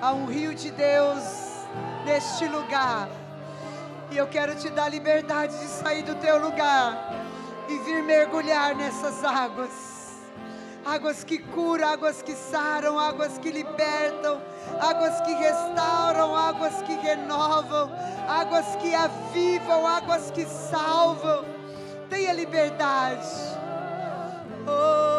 Há um rio de Deus neste lugar. E eu quero te dar liberdade de sair do teu lugar e vir mergulhar nessas águas. Águas que curam, águas que saram, águas que libertam, águas que restauram, águas que renovam, águas que avivam, águas que salvam. Tenha liberdade. Oh.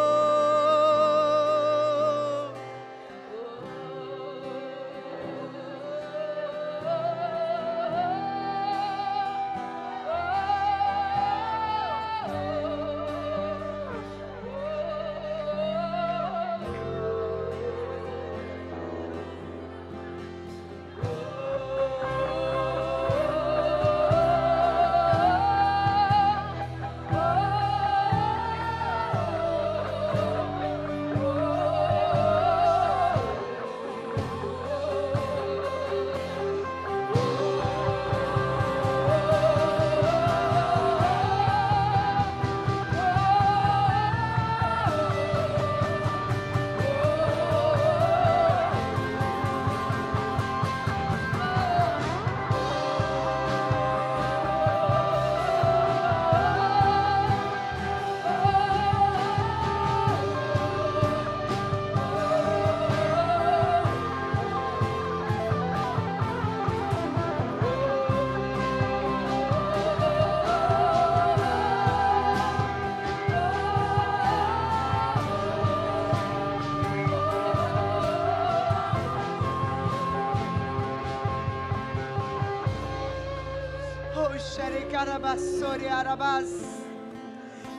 Arabassori arabas,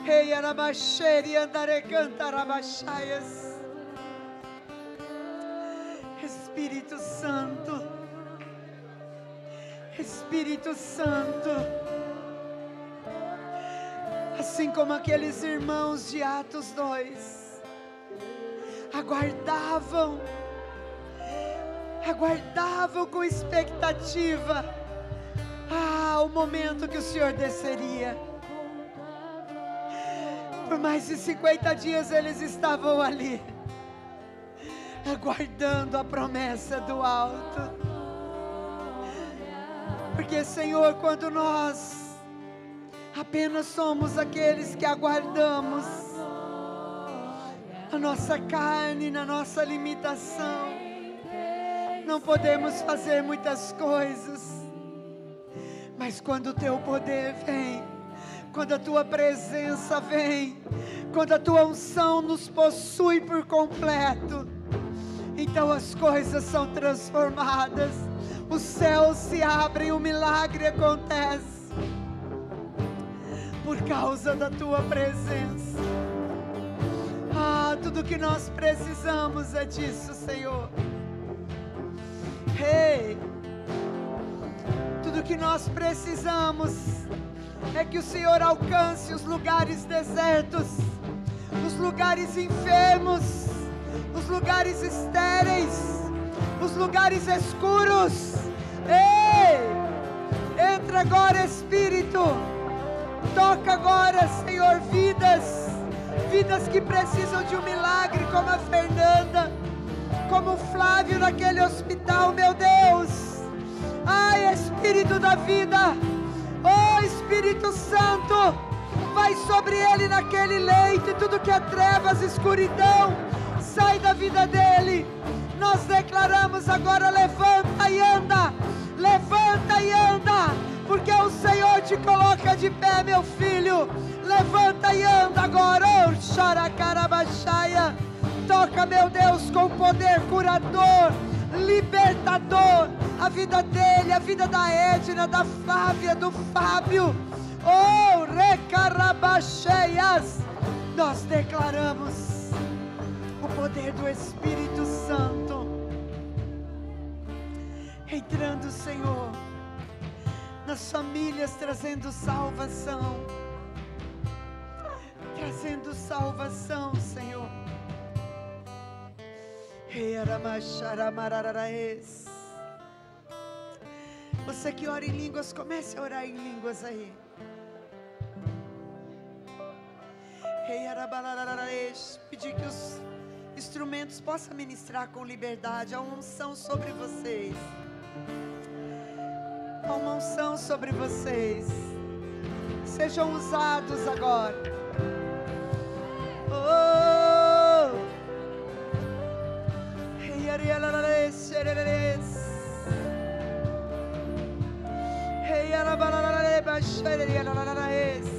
rei arabacheri andare canta arabachaias. Espírito Santo, Espírito Santo, assim como aqueles irmãos de Atos 2 aguardavam com expectativa o momento que o Senhor desceria. Por mais de 50 dias eles estavam ali, aguardando a promessa do alto. Porque, Senhor, quando nós apenas somos aqueles que aguardamos na nossa carne, na nossa limitação, não podemos fazer muitas coisas. Mas quando o teu poder vem, quando a tua presença vem, quando a tua unção nos possui por completo, então as coisas são transformadas, os céus se abrem, o milagre acontece, por causa da tua presença. Tudo que nós precisamos é disso, Senhor. Hey! Tudo que nós precisamos é que o Senhor alcance os lugares desertos, os lugares enfermos, os lugares estéreis, os lugares escuros. Ei! Entra agora, Espírito. Toca agora, Senhor, vidas que precisam de um milagre, como a Fernanda, como o Flávio naquele hospital, meu Deus. Ai, Espírito da vida, oh Espírito Santo, vai sobre ele naquele leito, e tudo que é trevas, escuridão, sai da vida dele. Nós declaramos agora: levanta e anda, levanta e anda, porque o Senhor te coloca de pé, meu filho. Levanta e anda agora, oh Xaracarabaxaia. Toca, meu Deus, com poder curador, libertador, a vida dele, a vida da Edna, da Flávia, do Fábio. Oh, recarabacheias. Nós declaramos o poder do Espírito Santo entrando, Senhor, nas famílias, trazendo salvação, Senhor. Você que ora em línguas, comece a orar em línguas aí. Pedir que os instrumentos, possa ministrar com liberdade. Há uma unção sobre vocês. Há uma unção sobre vocês. Sejam usados agora. Oh! Hey, arialares, arialares. Hey, arabalalares, arialares.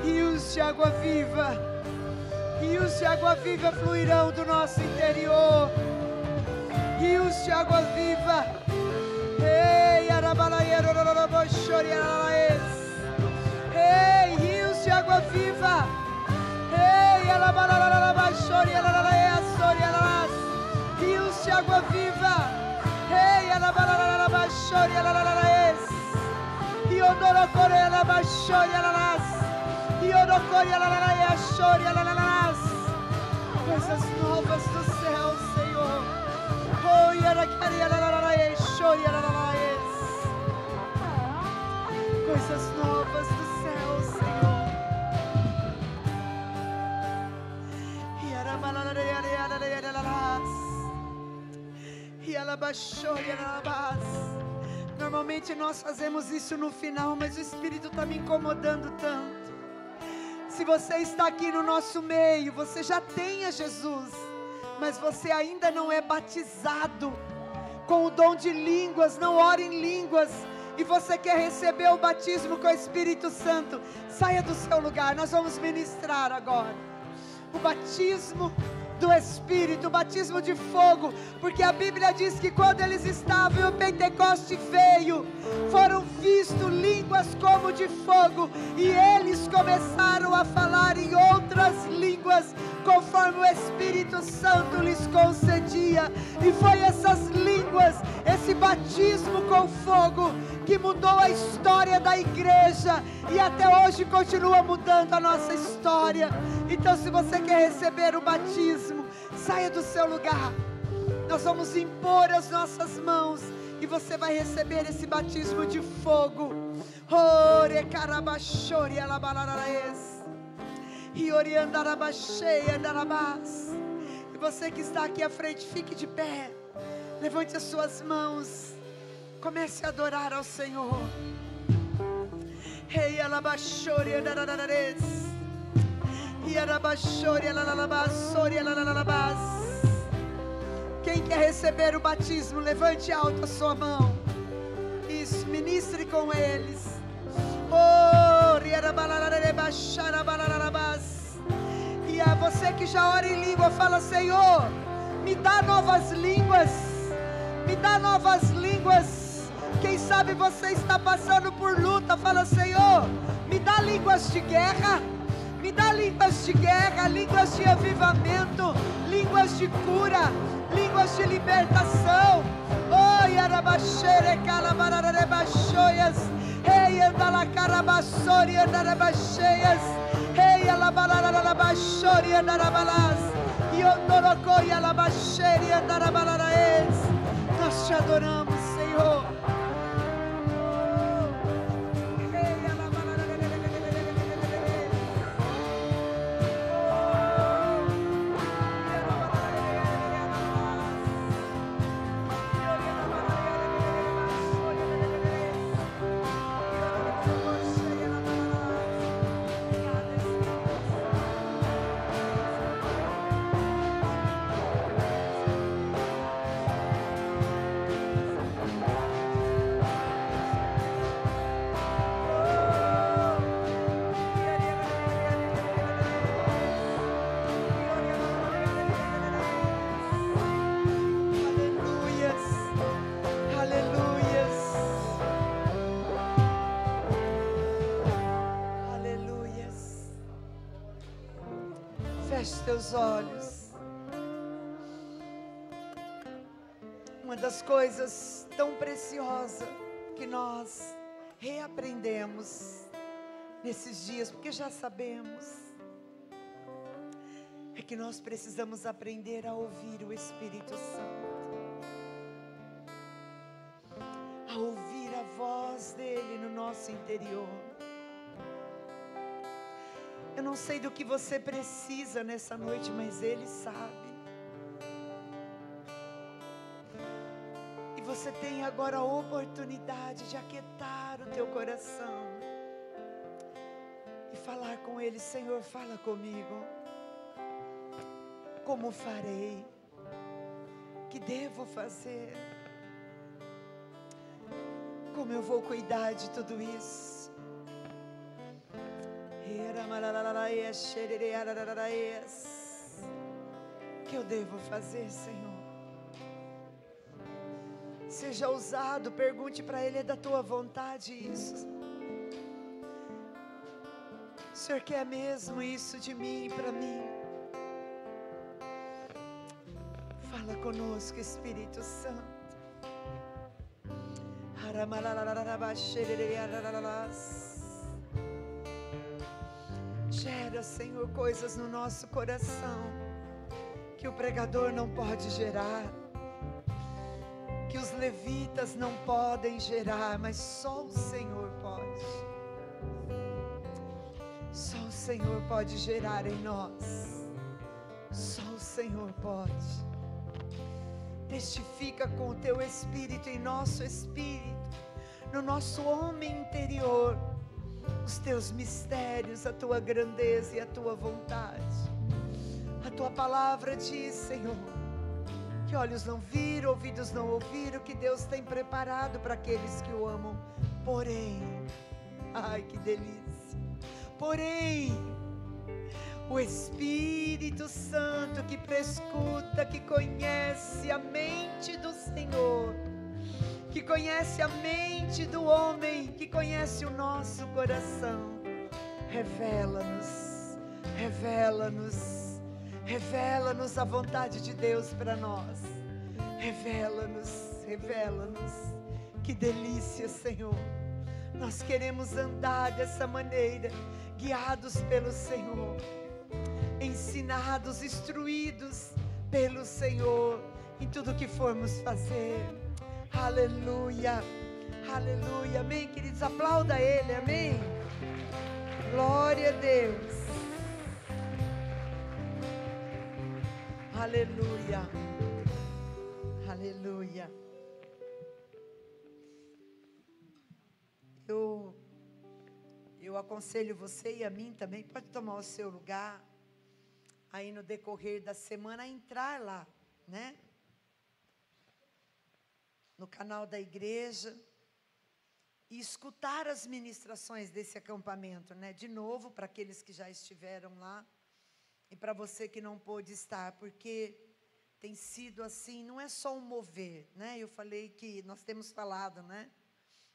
Rios de água viva. Rios de água viva fluirão do nosso interior. Rios de água viva. Ei, arabalaiero, ei, rios de água viva. Ei, alabalalabaxori, alalaias, rios de água viva. Ei, alabalalabaxori, alalaias. Iodorocore, alabaxori, alalas. Iodorocore, alalaias, alalas. Coisas novas do céu, Senhor. Oh, yaracaria, alalaias, alalaias. Coisas novas do céu, Senhor. Normalmente nós fazemos isso no final, mas o Espírito está me incomodando tanto. Se você está aqui no nosso meio, você já tem a Jesus, mas você ainda não é batizado com o dom de línguas, não ora em línguas, e você quer receber o batismo com o Espírito Santo, saia do seu lugar. Nós vamos ministrar agora o batismo do Espírito, o batismo de fogo, porque a Bíblia diz que quando eles estavam e o Pentecoste veio, foram vistos línguas como de fogo, e eles começaram a falar em outras línguas, conforme o Espírito Santo lhes concedia, e foi essas línguas, esse batismo com fogo, que mudou a história da igreja, e até hoje continua mudando a nossa história. Então, se você quer receber o batismo, saia do seu lugar. Nós vamos impor as nossas mãos e você vai receber esse batismo de fogo. Ore carabachori alabalaraes. E oriandarabachei andarabás. E você que está aqui à frente, fique de pé. Levante as suas mãos. Comece a adorar ao Senhor. Rei alabachori andarabás. Quem quer receber o batismo, levante alto a sua mão. Isso, ministre com eles. E a você que já ora em língua, fala: Senhor, me dá novas línguas. Me dá novas línguas. Quem sabe você está passando por luta, fala: Senhor, me dá línguas de guerra. Me dá línguas de guerra, línguas de avivamento, línguas de cura, línguas de libertação. Oh, yarabaxere calabararebaxoias, rei andalacarabassori andarabaxeias, rei alabalarabaxori andarabalás, iondorocoi alabaxeri andarabalaраes. Nós te adoramos, Senhor. Feche teus olhos. Uma das coisas tão preciosas que nós reaprendemos nesses dias, porque já sabemos, é que nós precisamos aprender a ouvir o Espírito Santo, a ouvir a voz dele no nosso interior. Eu não sei do que você precisa nessa noite, mas Ele sabe. E você tem agora a oportunidade de aquietar o teu coração e falar com Ele: Senhor, fala comigo. Como farei? Que devo fazer? Como eu vou cuidar de tudo isso? Que eu devo fazer, Senhor? Seja ousado, pergunte para Ele: é da tua vontade isso? O Senhor quer mesmo isso de mim e para mim? Fala conosco, Espírito Santo. Gera, Senhor, coisas no nosso coração que o pregador não pode gerar, que os levitas não podem gerar, mas só o Senhor pode. Só o Senhor pode gerar em nós. Só o Senhor pode. Testifica com o teu Espírito, em nosso Espírito, no nosso homem interior, os teus mistérios, a tua grandeza e a tua vontade. A tua palavra diz, Senhor, que olhos não viram, ouvidos não ouviram, que Deus tem preparado para aqueles que o amam. Porém, ai que delícia, porém, o Espírito Santo que prescuta, que conhece a mente do Senhor, que conhece a mente do homem, que conhece o nosso coração, revela-nos, revela-nos, revela-nos a vontade de Deus para nós, revela-nos, revela-nos. Que delícia, Senhor, nós queremos andar dessa maneira, guiados pelo Senhor, ensinados, instruídos pelo Senhor, em tudo que formos fazer. Aleluia, aleluia, amém, queridos, aplauda Ele, amém, glória a Deus, aleluia, aleluia. Eu aconselho você e a mim também, pode tomar o seu lugar, aí no decorrer da semana, entrar lá, né? No canal da igreja, e escutar as ministrações desse acampamento, né? De novo, para aqueles que já estiveram lá, e para você que não pôde estar, porque tem sido assim, não é só um mover, né? Eu falei que, nós temos falado, né?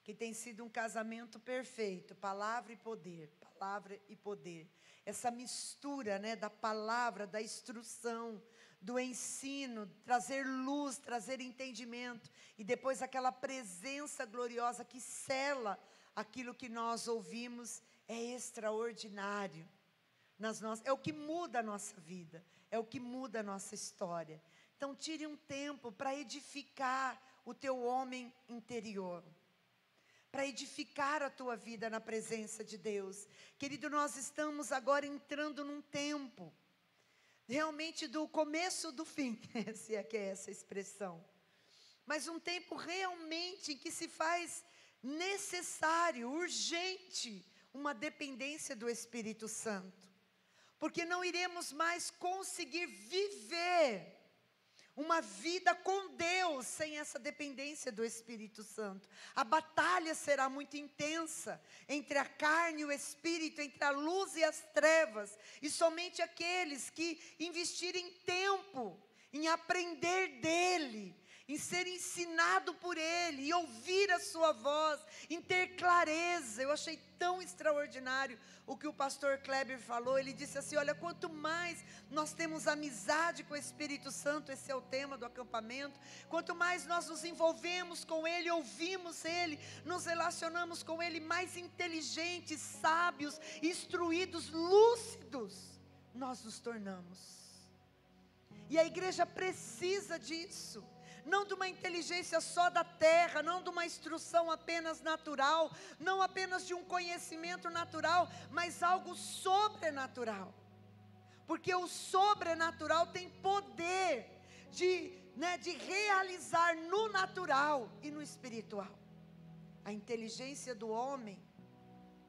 Que tem sido um casamento perfeito, palavra e poder, palavra e poder. Essa mistura, né, da palavra, da instrução, do ensino, trazer luz, trazer entendimento, e depois aquela presença gloriosa que sela aquilo que nós ouvimos, é extraordinário. É o que muda a nossa vida, é o que muda a nossa história. Então tire um tempo para edificar o teu homem interior, para edificar a tua vida na presença de Deus. Querido, nós estamos agora entrando num tempo, realmente do começo do fim, se é que é essa expressão, mas um tempo realmente em que se faz necessário, urgente, uma dependência do Espírito Santo, porque não iremos mais conseguir viver uma vida com Deus sem essa dependência do Espírito Santo. A batalha será muito intensa entre a carne e o Espírito, entre a luz e as trevas, e somente aqueles que investirem tempo em aprender dEle, em ser ensinado por Ele, e ouvir a sua voz, em ter clareza. Eu achei tão extraordinário o que o pastor Kleber falou. Ele disse assim: olha, quanto mais nós temos amizade com o Espírito Santo, esse é o tema do acampamento, quanto mais nós nos envolvemos com Ele, ouvimos Ele, nos relacionamos com Ele, mais inteligentes, sábios, instruídos, lúcidos nós nos tornamos. E a igreja precisa disso. não de uma inteligência só da terra, não de uma instrução apenas natural, não apenas de um conhecimento natural, mas algo sobrenatural. Porque o sobrenatural tem poder de realizar no natural e no espiritual. A inteligência do homem,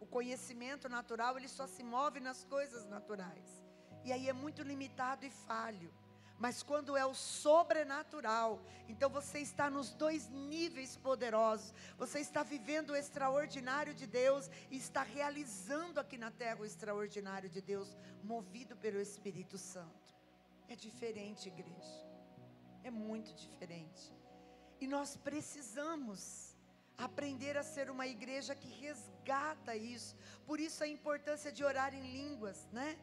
o conhecimento natural, ele só se move nas coisas naturais. E aí é muito limitado e falho. Mas quando é o sobrenatural, então você está nos dois níveis poderosos. Você está vivendo o extraordinário de Deus e está realizando aqui na terra o extraordinário de Deus, movido pelo Espírito Santo. É diferente, igreja. É muito diferente. E nós precisamos aprender a ser uma igreja que resgata isso. Por isso a importância de orar em línguas, né?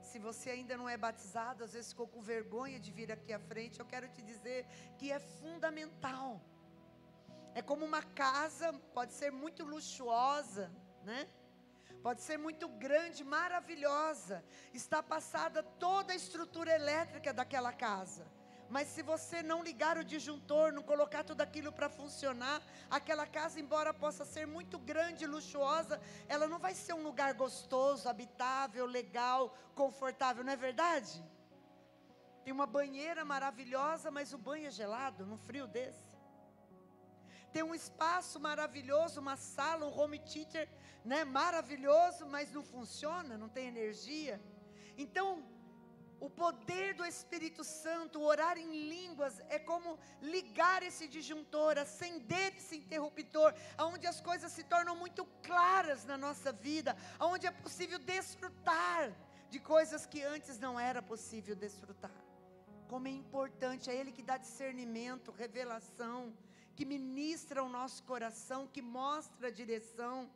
Se você ainda não é batizado, às vezes ficou com vergonha de vir aqui à frente, eu quero te dizer que é fundamental. É como uma casa, pode ser muito luxuosa, né? Pode ser muito grande, maravilhosa, está passada toda a estrutura elétrica daquela casa. Mas se você não ligar o disjuntor, não colocar tudo aquilo para funcionar, aquela casa, embora possa ser muito grande e luxuosa, ela não vai ser um lugar gostoso, habitável, legal, confortável, não é verdade? Tem uma banheira maravilhosa, mas o banho é gelado, num frio desse. Tem um espaço maravilhoso, uma sala, um home theater, né, maravilhoso, mas não funciona, não tem energia. Então, o poder do Espírito Santo, orar em línguas, é como ligar esse disjuntor, acender esse interruptor, onde as coisas se tornam muito claras na nossa vida, onde é possível desfrutar de coisas que antes não era possível desfrutar. Como é importante, é Ele que dá discernimento, revelação, que ministra o nosso coração, que mostra a direção,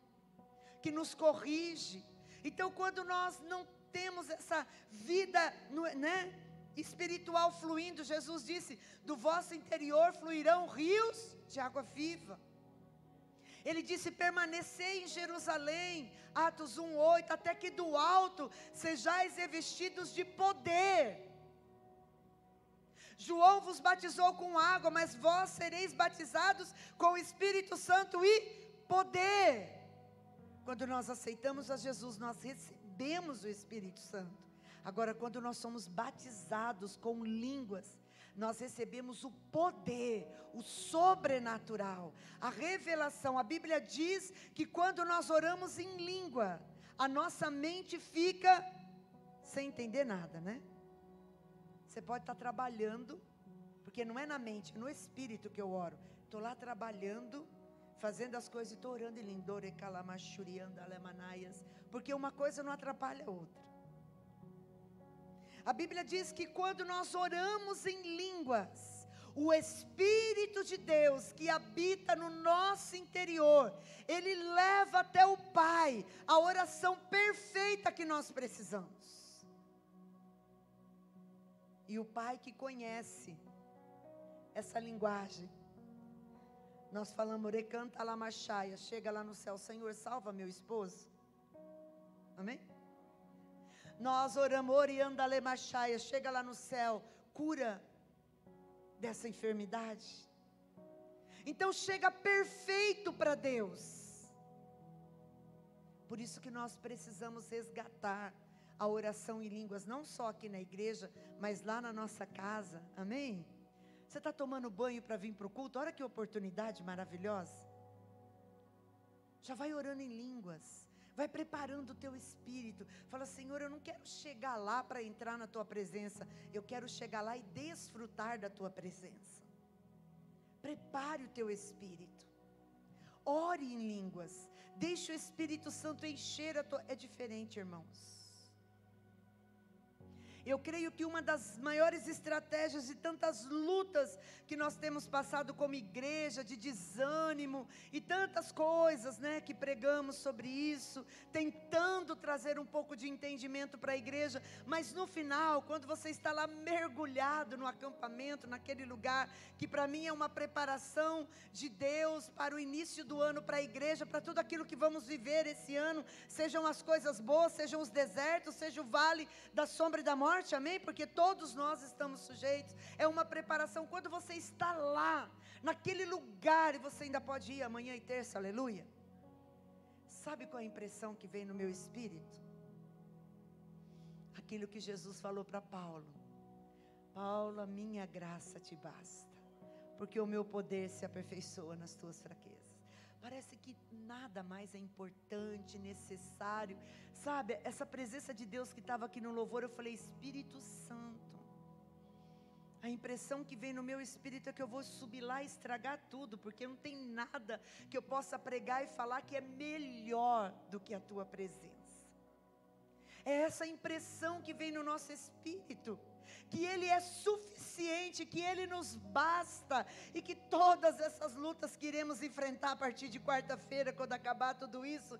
que nos corrige. Então quando nós não temos essa vida, né, espiritual fluindo, Jesus disse, do vosso interior fluirão rios de água viva. Ele disse, permanecei em Jerusalém, Atos 1:8, até que do alto sejais revestidos de poder. João vos batizou com água, mas vós sereis batizados com o Espírito Santo e poder. Quando nós aceitamos a Jesus, nós recebemos o Espírito Santo. Agora, quando nós somos batizados com línguas, nós recebemos o poder, o sobrenatural, a revelação. A Bíblia diz que quando nós oramos em língua, a nossa mente fica sem entender nada, né? Você pode estar trabalhando, porque não é na mente, é no Espírito que eu oro. Estou lá trabalhando, fazendo as coisas e estou orando em lindore, calamachurianda, alemanaias, porque uma coisa não atrapalha a outra. A Bíblia diz que quando nós oramos em línguas, o Espírito de Deus que habita no nosso interior, Ele leva até o Pai a oração perfeita que nós precisamos. E o Pai que conhece essa linguagem, nós falamos, recanta lá machaia, chega lá no céu, Senhor, salva meu esposo. Amém? Nós oramos, orianda le machaia, chega lá no céu, cura dessa enfermidade. Então chega perfeito para Deus. Por isso que nós precisamos resgatar a oração em línguas, não só aqui na igreja, mas lá na nossa casa, amém? Você está tomando banho para vir para o culto? Olha que oportunidade maravilhosa. Já vai orando em línguas, vai preparando o teu espírito. Fala, Senhor, eu não quero chegar lá para entrar na tua presença, eu quero chegar lá e desfrutar da tua presença. Prepare o teu espírito, ore em línguas, deixe o Espírito Santo encher a tua... É diferente, irmãos. Eu creio que uma das maiores estratégias de tantas lutas que nós temos passado como igreja, de desânimo e tantas coisas, né, que pregamos sobre isso, tentando trazer um pouco de entendimento para a igreja, mas no final, quando você está lá mergulhado no acampamento, naquele lugar, que para mim é uma preparação de Deus para o início do ano, para a igreja, para tudo aquilo que vamos viver esse ano, sejam as coisas boas, sejam os desertos, seja o vale da sombra e da morte, morte, amém? Porque todos nós estamos sujeitos. É uma preparação. Quando você está lá, naquele lugar, e você ainda pode ir amanhã e terça, aleluia. Sabe qual é a impressão que vem no meu espírito? Aquilo que Jesus falou para Paulo: Paulo, a minha graça te basta, porque o meu poder se aperfeiçoa nas tuas fraquezas. Parece que nada mais é importante, necessário, sabe, essa presença de Deus que estava aqui no louvor, eu falei, Espírito Santo, a impressão que vem no meu espírito é que eu vou subir lá e estragar tudo, porque não tem nada que eu possa pregar e falar que é melhor do que a tua presença. É essa impressão que vem no nosso espírito, que Ele é suficiente, que Ele nos basta, e que todas essas lutas que iremos enfrentar a partir de quarta-feira, quando acabar tudo isso,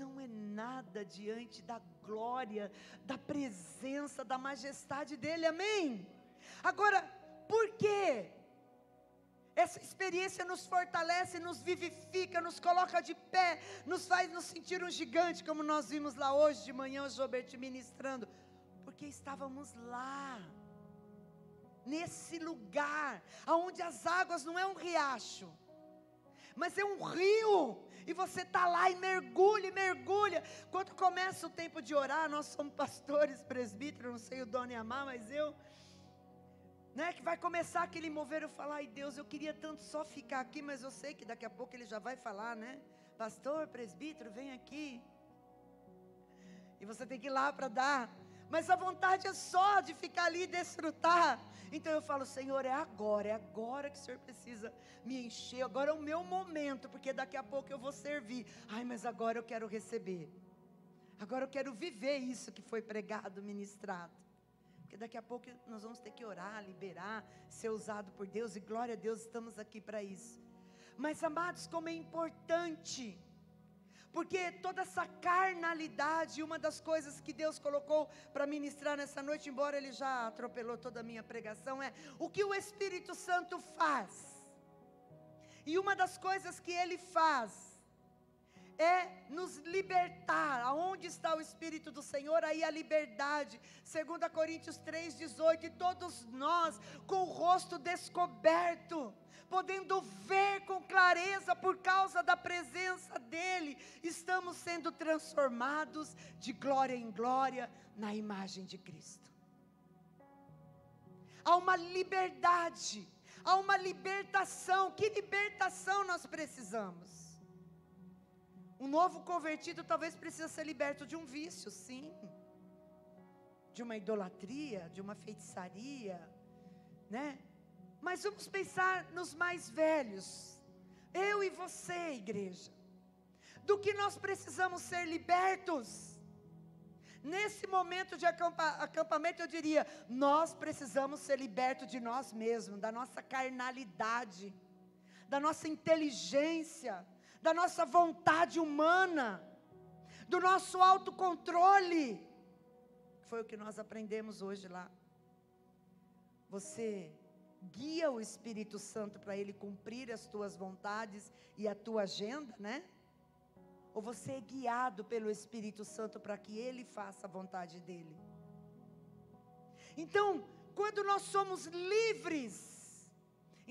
não é nada diante da glória, da presença, da majestade dEle, amém? Agora, por quê? Essa experiência nos fortalece, nos vivifica, nos coloca de pé, nos faz nos sentir um gigante, como nós vimos lá hoje de manhã, o Jobert ministrando, porque estávamos lá, nesse lugar, onde as águas não é um riacho, mas é um rio, e você está lá e mergulha, quando começa o tempo de orar, nós somos pastores, presbíteros, não sei o dono e amar, mas eu, que vai começar aquele mover, eu falar, ai Deus, eu queria tanto só ficar aqui, mas eu sei que daqui a pouco Ele já vai falar, pastor, presbítero, vem aqui, e você tem que ir lá para dar, mas a vontade é só de ficar ali e desfrutar. Então eu falo, Senhor, é agora que o Senhor precisa me encher, agora é o meu momento, porque daqui a pouco eu vou servir, ai mas agora eu quero receber, agora eu quero viver isso que foi pregado, ministrado, porque daqui a pouco nós vamos ter que orar, liberar, ser usado por Deus, e glória a Deus, estamos aqui para isso. Mas amados, como é importante, porque toda essa carnalidade, uma das coisas que Deus colocou para ministrar nessa noite, embora Ele já atropelou toda a minha pregação, é o que o Espírito Santo faz. E uma das coisas que Ele faz é nos libertar. Aonde está o Espírito do Senhor, aí a liberdade. 2 Coríntios 3,18, e todos nós com o rosto descoberto, podendo ver com clareza por causa da presença dEle, estamos sendo transformados de glória em glória na imagem de Cristo. Há uma liberdade, há uma libertação. Que libertação nós precisamos? Um novo convertido talvez precisa ser liberto de um vício, sim, de uma idolatria, de uma feitiçaria, mas vamos pensar nos mais velhos, eu e você, igreja, do que nós precisamos ser libertos. Nesse momento de acampamento eu diria, nós precisamos ser libertos de nós mesmos, da nossa carnalidade, da nossa inteligência, da nossa vontade humana, do nosso autocontrole. Foi o que nós aprendemos hoje lá. Você guia o Espírito Santo para ele cumprir as tuas vontades e a tua agenda, Ou você é guiado pelo Espírito Santo para que ele faça a vontade dele? Então, quando nós somos livres,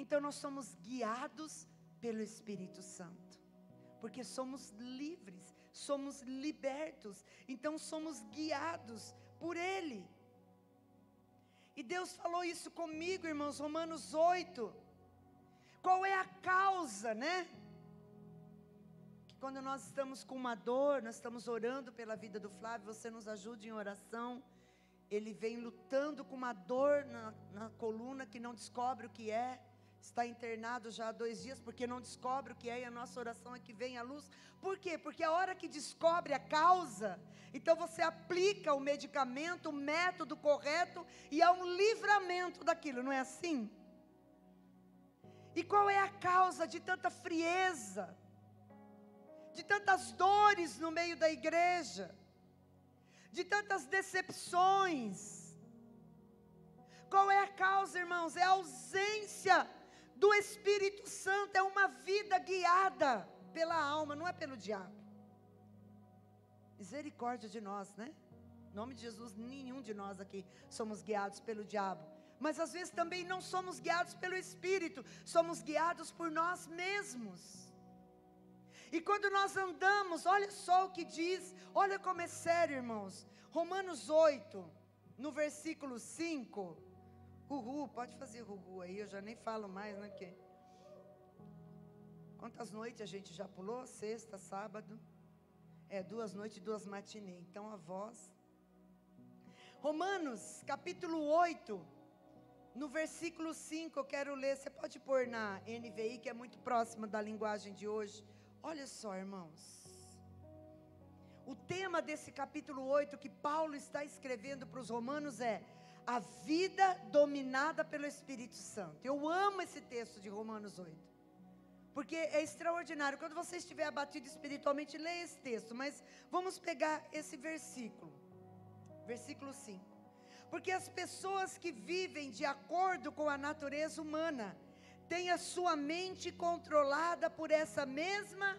então nós somos guiados pelo Espírito Santo. Porque somos livres, somos libertos, então somos guiados por Ele. E Deus falou isso comigo, irmãos, Romanos 8. Qual é a causa, Que quando nós estamos com uma dor, nós estamos orando pela vida do Flávio, você nos ajude em oração. Ele vem lutando com uma dor na coluna que não descobre o que é. Está internado já há 2 dias, porque não descobre o que é, e a nossa oração é que venha à luz. Por quê? Porque a hora que descobre a causa, então você aplica o medicamento, o método correto, e há um livramento daquilo, não é assim? E qual é a causa de tanta frieza, de tantas dores no meio da igreja, de tantas decepções? Qual é a causa, irmãos? É a ausência do Espírito Santo, é uma vida guiada pela alma, não é pelo diabo. Misericórdia de nós, Em nome de Jesus, nenhum de nós aqui somos guiados pelo diabo. Mas às vezes também não somos guiados pelo Espírito, somos guiados por nós mesmos. E quando nós andamos, olha só o que diz, olha como é sério, irmãos. Romanos 8, no versículo 5. Pode fazer aí, eu já nem falo mais, né? Porque quantas noites a gente já pulou? Sexta, sábado. 2 noites e 2 matinês. Então a voz. Romanos, capítulo 8, no versículo 5, eu quero ler. Você pode pôr na NVI, que é muito próxima da linguagem de hoje. Olha só, irmãos. O tema desse capítulo 8 que Paulo está escrevendo para os romanos é a vida dominada pelo Espírito Santo. Eu amo esse texto de Romanos 8, porque é extraordinário. Quando você estiver abatido espiritualmente, leia esse texto. Mas vamos pegar esse versículo, versículo 5. Porque as pessoas que vivem de acordo com a natureza humana têm a sua mente controlada por essa mesma,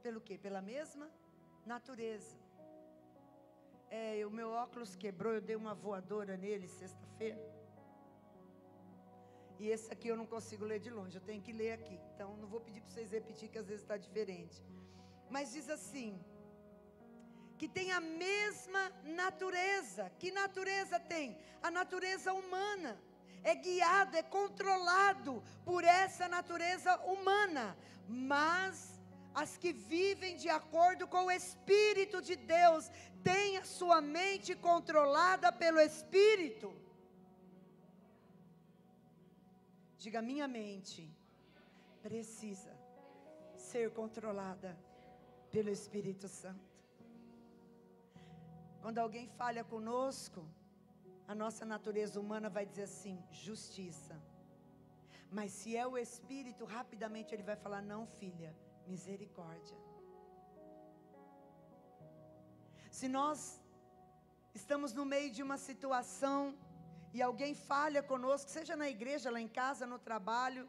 pelo quê? Pela mesma natureza. O meu óculos quebrou, eu dei uma voadora nele sexta-feira. E esse aqui eu não consigo ler de longe, eu tenho que ler aqui. Então não vou pedir para vocês repetir, que às vezes está diferente. Mas diz assim, que tem a mesma natureza. Que natureza tem? A natureza humana. É guiado, é controlado por essa natureza humana. Mas as que vivem de acordo com o Espírito de Deus têm a sua mente controlada pelo Espírito. Diga, minha mente precisa ser controlada pelo Espírito Santo. Quando alguém falha conosco, a nossa natureza humana vai dizer assim, justiça. Mas se é o Espírito, rapidamente ele vai falar, não, filha, misericórdia. Se nós estamos no meio de uma situação e alguém falha conosco, seja na igreja, lá em casa, no trabalho,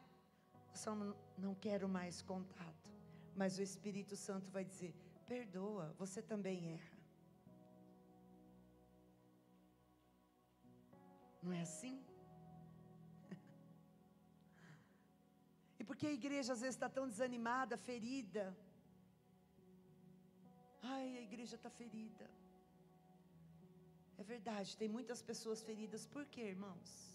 nós falamos, não quero mais contato. Mas o Espírito Santo vai dizer, perdoa, você também erra. Não é assim? E porque a igreja às vezes está tão desanimada, ferida. Ai, a igreja está ferida. É verdade, tem muitas pessoas feridas. Por quê, irmãos?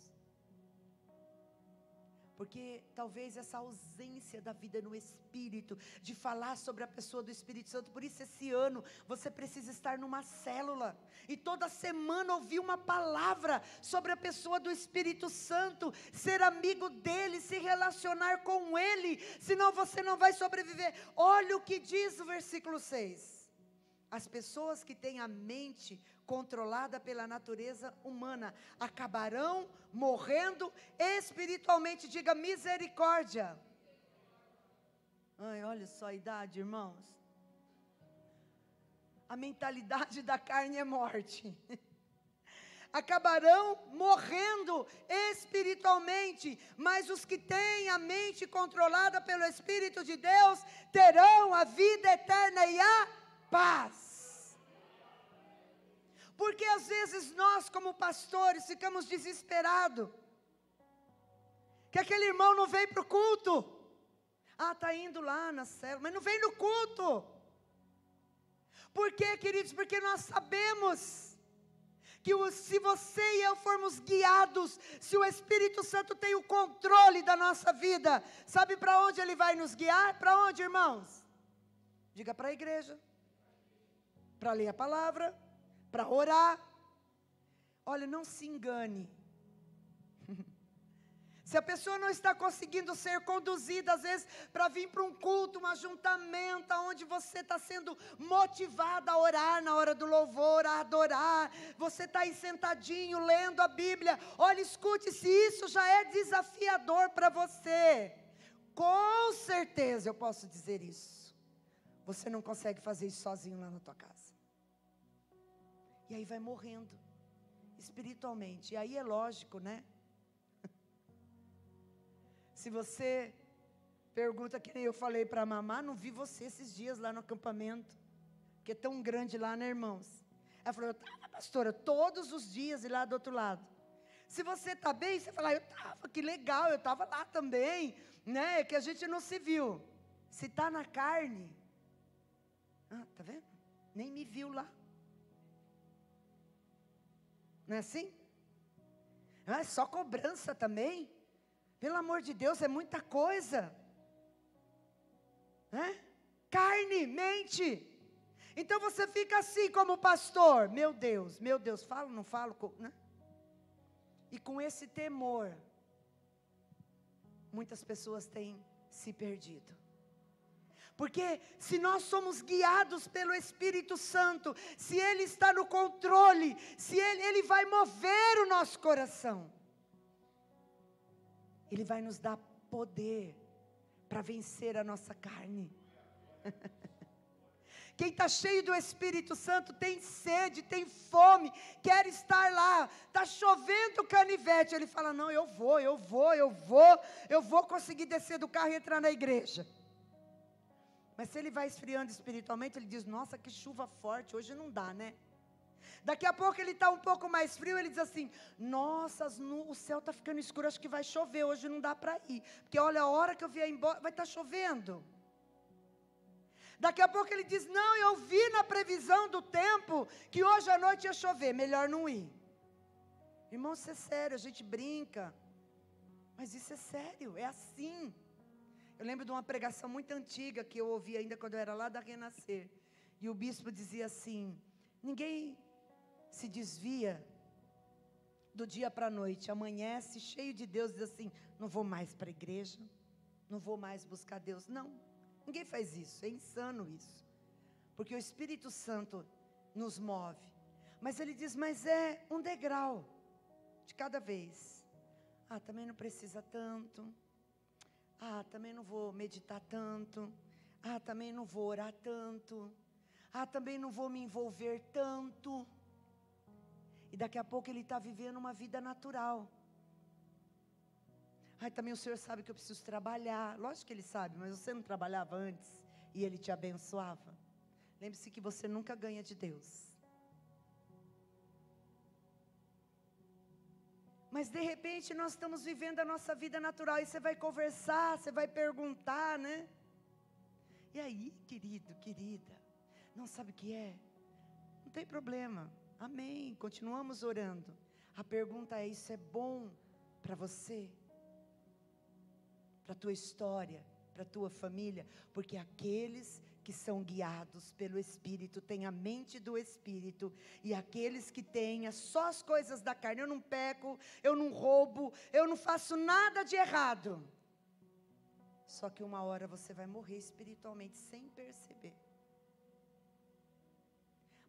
Porque talvez essa ausência da vida no Espírito, de falar sobre a pessoa do Espírito Santo. Por isso esse ano você precisa estar numa célula e toda semana ouvir uma palavra sobre a pessoa do Espírito Santo, ser amigo dele, se relacionar com ele, senão você não vai sobreviver. Olha o que diz o versículo 6. As pessoas que têm a mente controlada pela natureza humana acabarão morrendo espiritualmente. Diga misericórdia. Ai, olha só a idade, irmãos. A mentalidade da carne é morte. Acabarão morrendo espiritualmente, mas os que têm a mente controlada pelo Espírito de Deus terão a vida eterna e a paz. Porque às vezes nós como pastores ficamos desesperados, que aquele irmão não veio para o culto. Está indo lá na célula, mas não vem no culto. Por quê, queridos? Porque nós sabemos que se você e eu formos guiados, se o Espírito Santo tem o controle da nossa vida, sabe para onde ele vai nos guiar? Para onde, irmãos? Diga, para a igreja, para ler a palavra, para orar. Olha, não se engane. Se a pessoa não está conseguindo ser conduzida, às vezes, para vir para um culto, um ajuntamento, onde você está sendo motivado a orar na hora do louvor, a adorar, você está aí sentadinho, lendo a Bíblia. Olha, escute, se isso já é desafiador para você, com certeza eu posso dizer isso, você não consegue fazer isso sozinho lá na tua casa. E aí vai morrendo espiritualmente. E aí é lógico, né? Se você pergunta, que nem eu falei para a mamá, não vi você esses dias lá no acampamento, que é tão grande lá, né, irmãos? Ela falou, eu estava, pastora, todos os dias e lá do outro lado. Se você está bem, você fala, eu estava, que legal, eu estava lá também, né? Que a gente não se viu. Se está na carne, tá vendo? Nem me viu lá. Não é assim? É só cobrança também. Pelo amor de Deus, é muita coisa. Carne, mente. Então você fica assim como pastor. Meu Deus, falo, não falo, né? E com esse temor, muitas pessoas têm se perdido. Porque se nós somos guiados pelo Espírito Santo, se Ele está no controle, se Ele vai mover o nosso coração, Ele vai nos dar poder para vencer a nossa carne. Quem está cheio do Espírito Santo tem sede, tem fome, quer estar lá. Está chovendo canivete, ele fala, não, eu vou conseguir descer do carro e entrar na igreja. Mas se ele vai esfriando espiritualmente, ele diz, nossa, que chuva forte, hoje não dá, né? Daqui a pouco ele está um pouco mais frio, ele diz assim, nossa, o céu está ficando escuro, acho que vai chover, hoje não dá para ir. Porque olha, a hora que eu vier embora, vai estar chovendo. Daqui a pouco ele diz, não, eu vi na previsão do tempo, que hoje à noite ia chover, melhor não ir. Irmão, isso é sério, a gente brinca, mas isso é sério, é assim. Eu lembro de uma pregação muito antiga, que eu ouvi ainda quando eu era lá da Renascer, e o bispo dizia assim, ninguém se desvia do dia para a noite, amanhece cheio de Deus, diz assim, não vou mais para a igreja, não vou mais buscar Deus, não, ninguém faz isso, é insano isso, porque o Espírito Santo nos move, mas ele diz, mas é um degrau, de cada vez, também não precisa tanto, também não vou meditar tanto, também não vou orar tanto, também não vou me envolver tanto, e daqui a pouco ele está vivendo uma vida natural. Também o Senhor sabe que eu preciso trabalhar. Lógico que Ele sabe, mas você não trabalhava antes e Ele te abençoava? Lembre-se que você nunca ganha de Deus. Mas de repente nós estamos vivendo a nossa vida natural, e você vai conversar, você vai perguntar, né? E aí, querido, querida, não sabe o que é? Não tem problema, amém, continuamos orando. A pergunta é, isso é bom para você? Para a tua história, para a tua família? Porque aqueles que são guiados pelo Espírito têm a mente do Espírito, e aqueles que têm só as coisas da carne, eu não peco, eu não roubo, eu não faço nada de errado, só que uma hora você vai morrer espiritualmente sem perceber.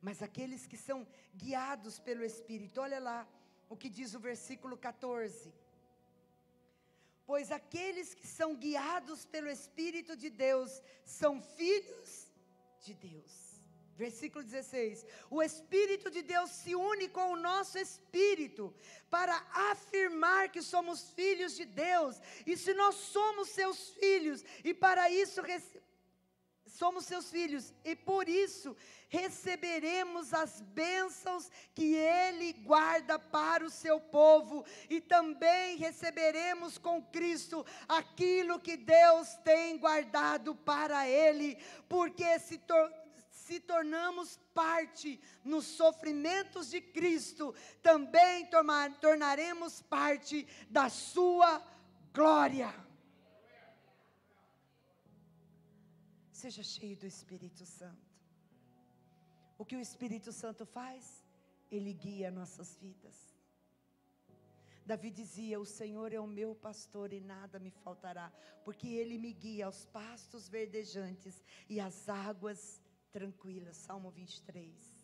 Mas aqueles que são guiados pelo Espírito, olha lá o que diz o versículo 14, pois aqueles que são guiados pelo Espírito de Deus, são filhos de Deus. Versículo 16, o Espírito de Deus se une com o nosso Espírito, para afirmar que somos filhos de Deus, e se nós somos seus filhos, e para isso somos seus filhos, e por isso receberemos as bênçãos que Ele guarda para o seu povo, e também receberemos com Cristo aquilo que Deus tem guardado para Ele, porque se tornamos parte nos sofrimentos de Cristo, também tornaremos parte da sua glória. Seja cheio do Espírito Santo. O que o Espírito Santo faz? Ele guia nossas vidas. Davi dizia, o Senhor é o meu pastor e nada me faltará, porque Ele me guia aos pastos verdejantes e às águas tranquilas. Salmo 23.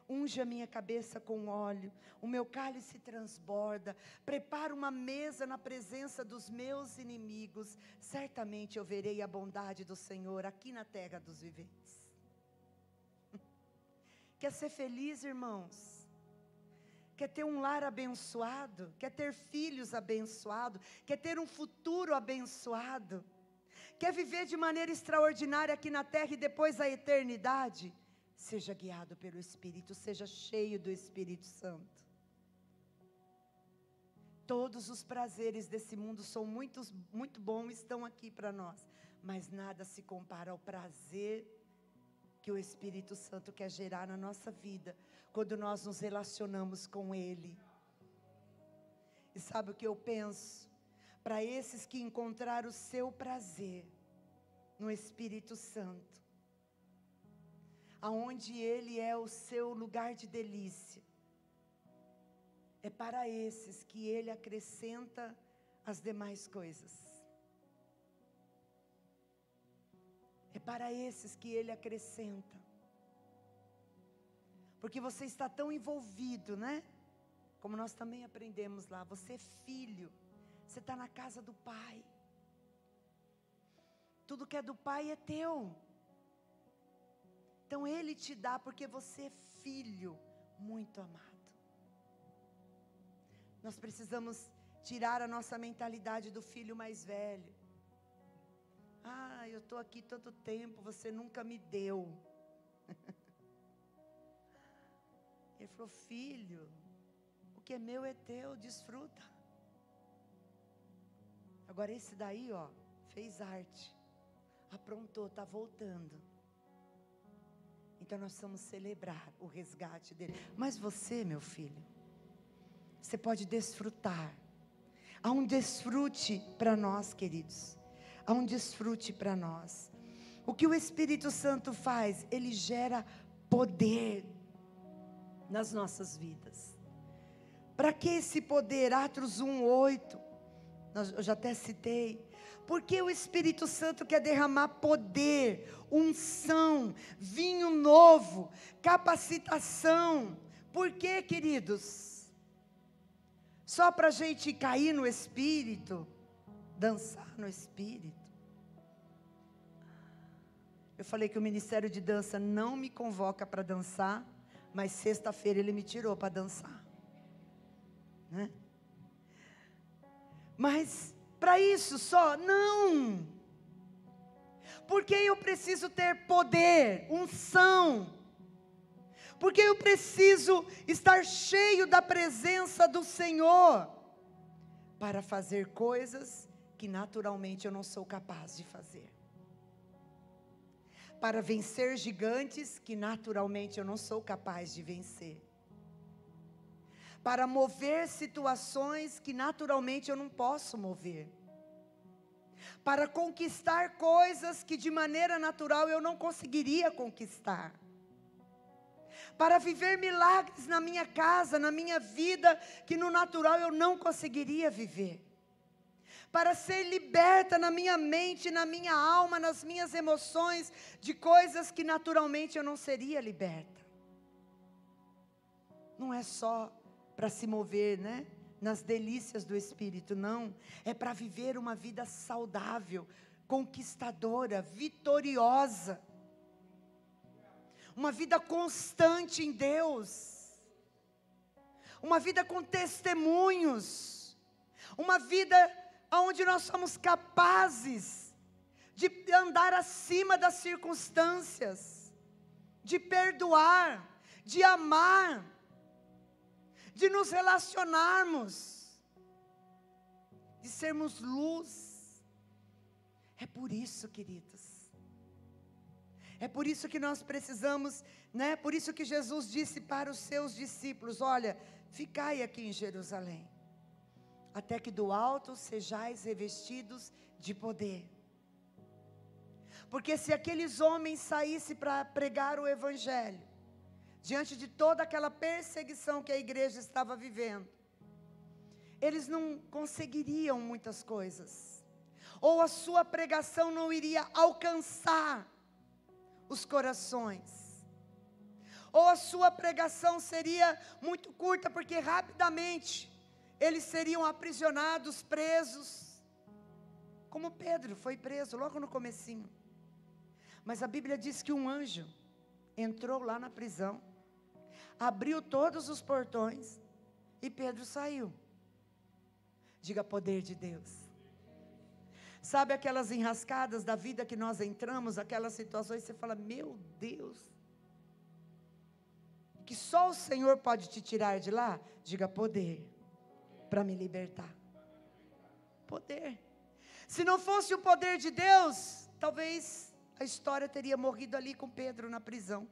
Unge a minha cabeça com óleo, o meu cálice transborda, prepara uma mesa na presença dos meus inimigos, certamente eu verei a bondade do Senhor aqui na terra dos viventes. Quer ser feliz, irmãos? Quer ter um lar abençoado? Quer ter filhos abençoados? Quer ter um futuro abençoado? Quer viver de maneira extraordinária aqui na terra e depois a eternidade? Seja guiado pelo Espírito, seja cheio do Espírito Santo. Todos os prazeres desse mundo são muito bons, estão aqui para nós. Mas nada se compara ao prazer que o Espírito Santo quer gerar na nossa vida, quando nós nos relacionamos com Ele. E sabe o que eu penso? Para esses que encontraram o seu prazer no Espírito Santo, aonde Ele é o seu lugar de delícia, é para esses que Ele acrescenta as demais coisas. É para esses que Ele acrescenta. Porque você está tão envolvido, né? Como nós também aprendemos lá. Você é filho. Você está na casa do Pai. Tudo que é do Pai é teu. Então Ele te dá porque você é filho muito amado. Nós precisamos tirar a nossa mentalidade do filho mais velho. Ah, eu estou aqui tanto tempo, você nunca me deu. Ele falou, filho, o que é meu é teu, desfruta. Agora esse daí, ó, fez arte, aprontou, está voltando. Então nós precisamos celebrar o resgate dele. Mas você, meu filho, você pode desfrutar. Há um desfrute para nós, queridos. Há um desfrute para nós. O que o Espírito Santo faz? Ele gera poder nas nossas vidas. Para que esse poder? Atos 1:8. Eu já até citei. Porque o Espírito Santo quer derramar poder, unção, vinho novo, capacitação. Por quê, queridos? Só para a gente cair no Espírito, dançar no Espírito. Eu falei que o Ministério de Dança não me convoca para dançar, mas sexta-feira ele me tirou para dançar, né? Mas para isso só? Não. Porque eu preciso ter poder, unção. Porque eu preciso estar cheio da presença do Senhor para fazer coisas que naturalmente eu não sou capaz de fazer. Para vencer gigantes que naturalmente eu não sou capaz de vencer. Para mover situações que naturalmente eu não posso mover. Para conquistar coisas que de maneira natural eu não conseguiria conquistar. Para viver milagres na minha casa, na minha vida, que no natural eu não conseguiria viver. Para ser liberta na minha mente, na minha alma, nas minhas emoções, de coisas que naturalmente eu não seria liberta. Não é só para se mover, né, nas delícias do Espírito, não. É para viver uma vida saudável, conquistadora, vitoriosa. Uma vida constante em Deus. Uma vida com testemunhos. Uma vida onde nós somos capazes de andar acima das circunstâncias. De perdoar, de amar, de nos relacionarmos, de sermos luz. É por isso, queridos. É por isso que nós precisamos, né? Por isso que Jesus disse para os seus discípulos: olha, ficai aqui em Jerusalém, até que do alto sejais revestidos de poder. Porque se aqueles homens saíssem para pregar o Evangelho, diante de toda aquela perseguição que a igreja estava vivendo, eles não conseguiriam muitas coisas, ou a sua pregação não iria alcançar os corações, ou a sua pregação seria muito curta, porque rapidamente eles seriam aprisionados, presos, como Pedro foi preso logo no comecinho. Mas a Bíblia diz que um anjo entrou lá na prisão, abriu todos os portões e Pedro saiu. Diga: poder de Deus. Sabe aquelas enrascadas da vida que nós entramos, aquelas situações que você fala: meu Deus, que só o Senhor pode te tirar de lá, diga: poder para me libertar. Poder. Se não fosse o poder de Deus, talvez a história teria morrido ali com Pedro na prisão.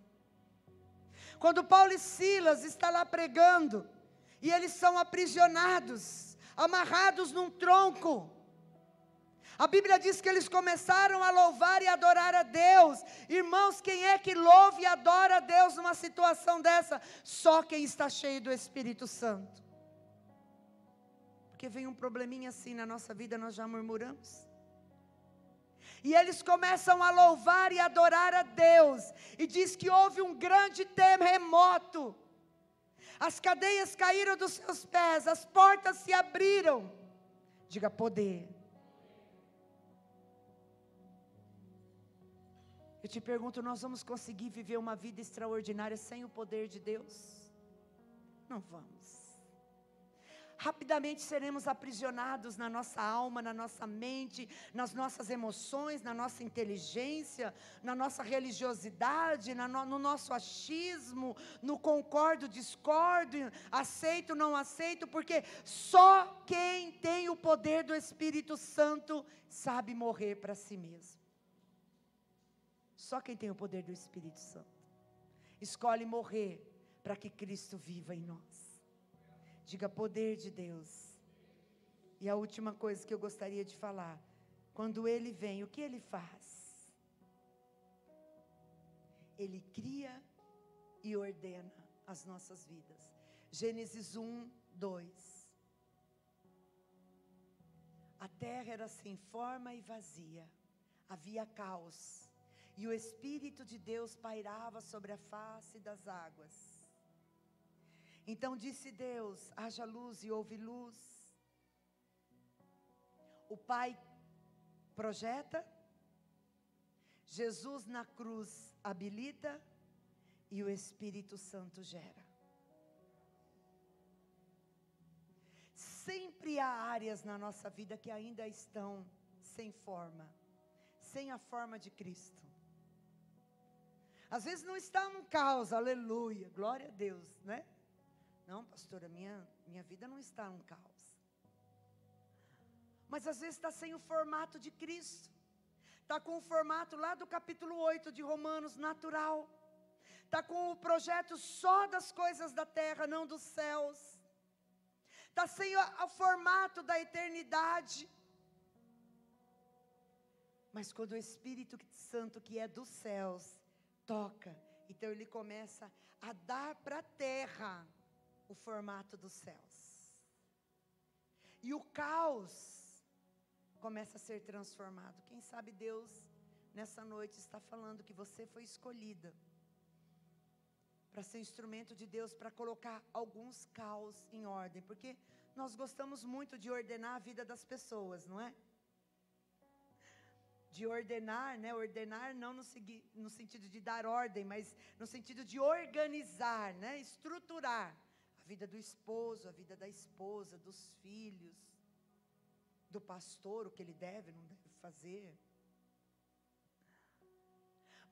Quando Paulo e Silas estão lá pregando, e eles são aprisionados, amarrados num tronco, a Bíblia diz que eles começaram a louvar e adorar a Deus. Irmãos, quem é que louva e adora a Deus numa situação dessa? Só quem está cheio do Espírito Santo. Porque vem um probleminha assim na nossa vida, nós já murmuramos. E eles começam a louvar e adorar a Deus. E diz que houve um grande terremoto. As cadeias caíram dos seus pés, as portas se abriram. Diga: poder. Eu te pergunto, nós vamos conseguir viver uma vida extraordinária sem o poder de Deus? Não vamos. Rapidamente seremos aprisionados na nossa alma, na nossa mente, nas nossas emoções, na nossa inteligência, na nossa religiosidade, no nosso achismo, no concordo, discordo, aceito, não aceito, porque só quem tem o poder do Espírito Santo sabe morrer para si mesmo. Só quem tem o poder do Espírito Santo escolhe morrer para que Cristo viva em nós. Diga: poder de Deus. E a última coisa que eu gostaria de falar: quando Ele vem, o que Ele faz? Ele cria e ordena as nossas vidas. Gênesis 1, 2. A terra era sem forma e vazia, havia caos, e o Espírito de Deus pairava sobre a face das águas. Então disse Deus: haja luz, e houve luz. O Pai projeta, Jesus na cruz habilita, e o Espírito Santo gera. Sempre há áreas na nossa vida que ainda estão sem forma, sem a forma de Cristo. Às vezes não está um caos, aleluia, glória a Deus, né? Não, pastora, minha vida não está um caos. Mas às vezes está sem o formato de Cristo. Está com o formato lá do capítulo 8 de Romanos, natural. Está com o projeto só das coisas da terra, não dos céus. Está sem o formato da eternidade. Mas quando o Espírito Santo, que é dos céus, toca, então ele começa a dar para a terra o formato dos céus. E o caos começa a ser transformado. Quem sabe Deus nessa noite está falando que você foi escolhida para ser instrumento de Deus, para colocar alguns caos em ordem, porque nós gostamos muito de ordenar a vida das pessoas, não é? De ordenar, né? Ordenar não no sentido de dar ordem, mas no sentido de organizar, né? Estruturar a vida do esposo, a vida da esposa, dos filhos, do pastor, o que ele deve, não deve fazer.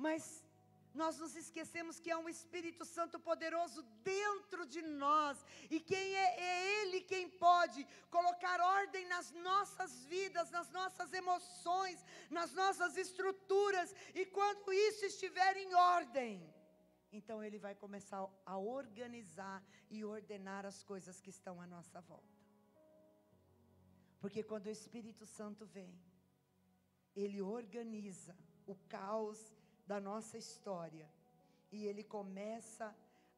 Mas nós nos esquecemos que há um Espírito Santo poderoso dentro de nós, e quem é Ele quem pode colocar ordem nas nossas vidas, nas nossas emoções, nas nossas estruturas, e quando isso estiver em ordem, então Ele vai começar a organizar e ordenar as coisas que estão à nossa volta. Porque quando o Espírito Santo vem, Ele organiza o caos da nossa história, e Ele começa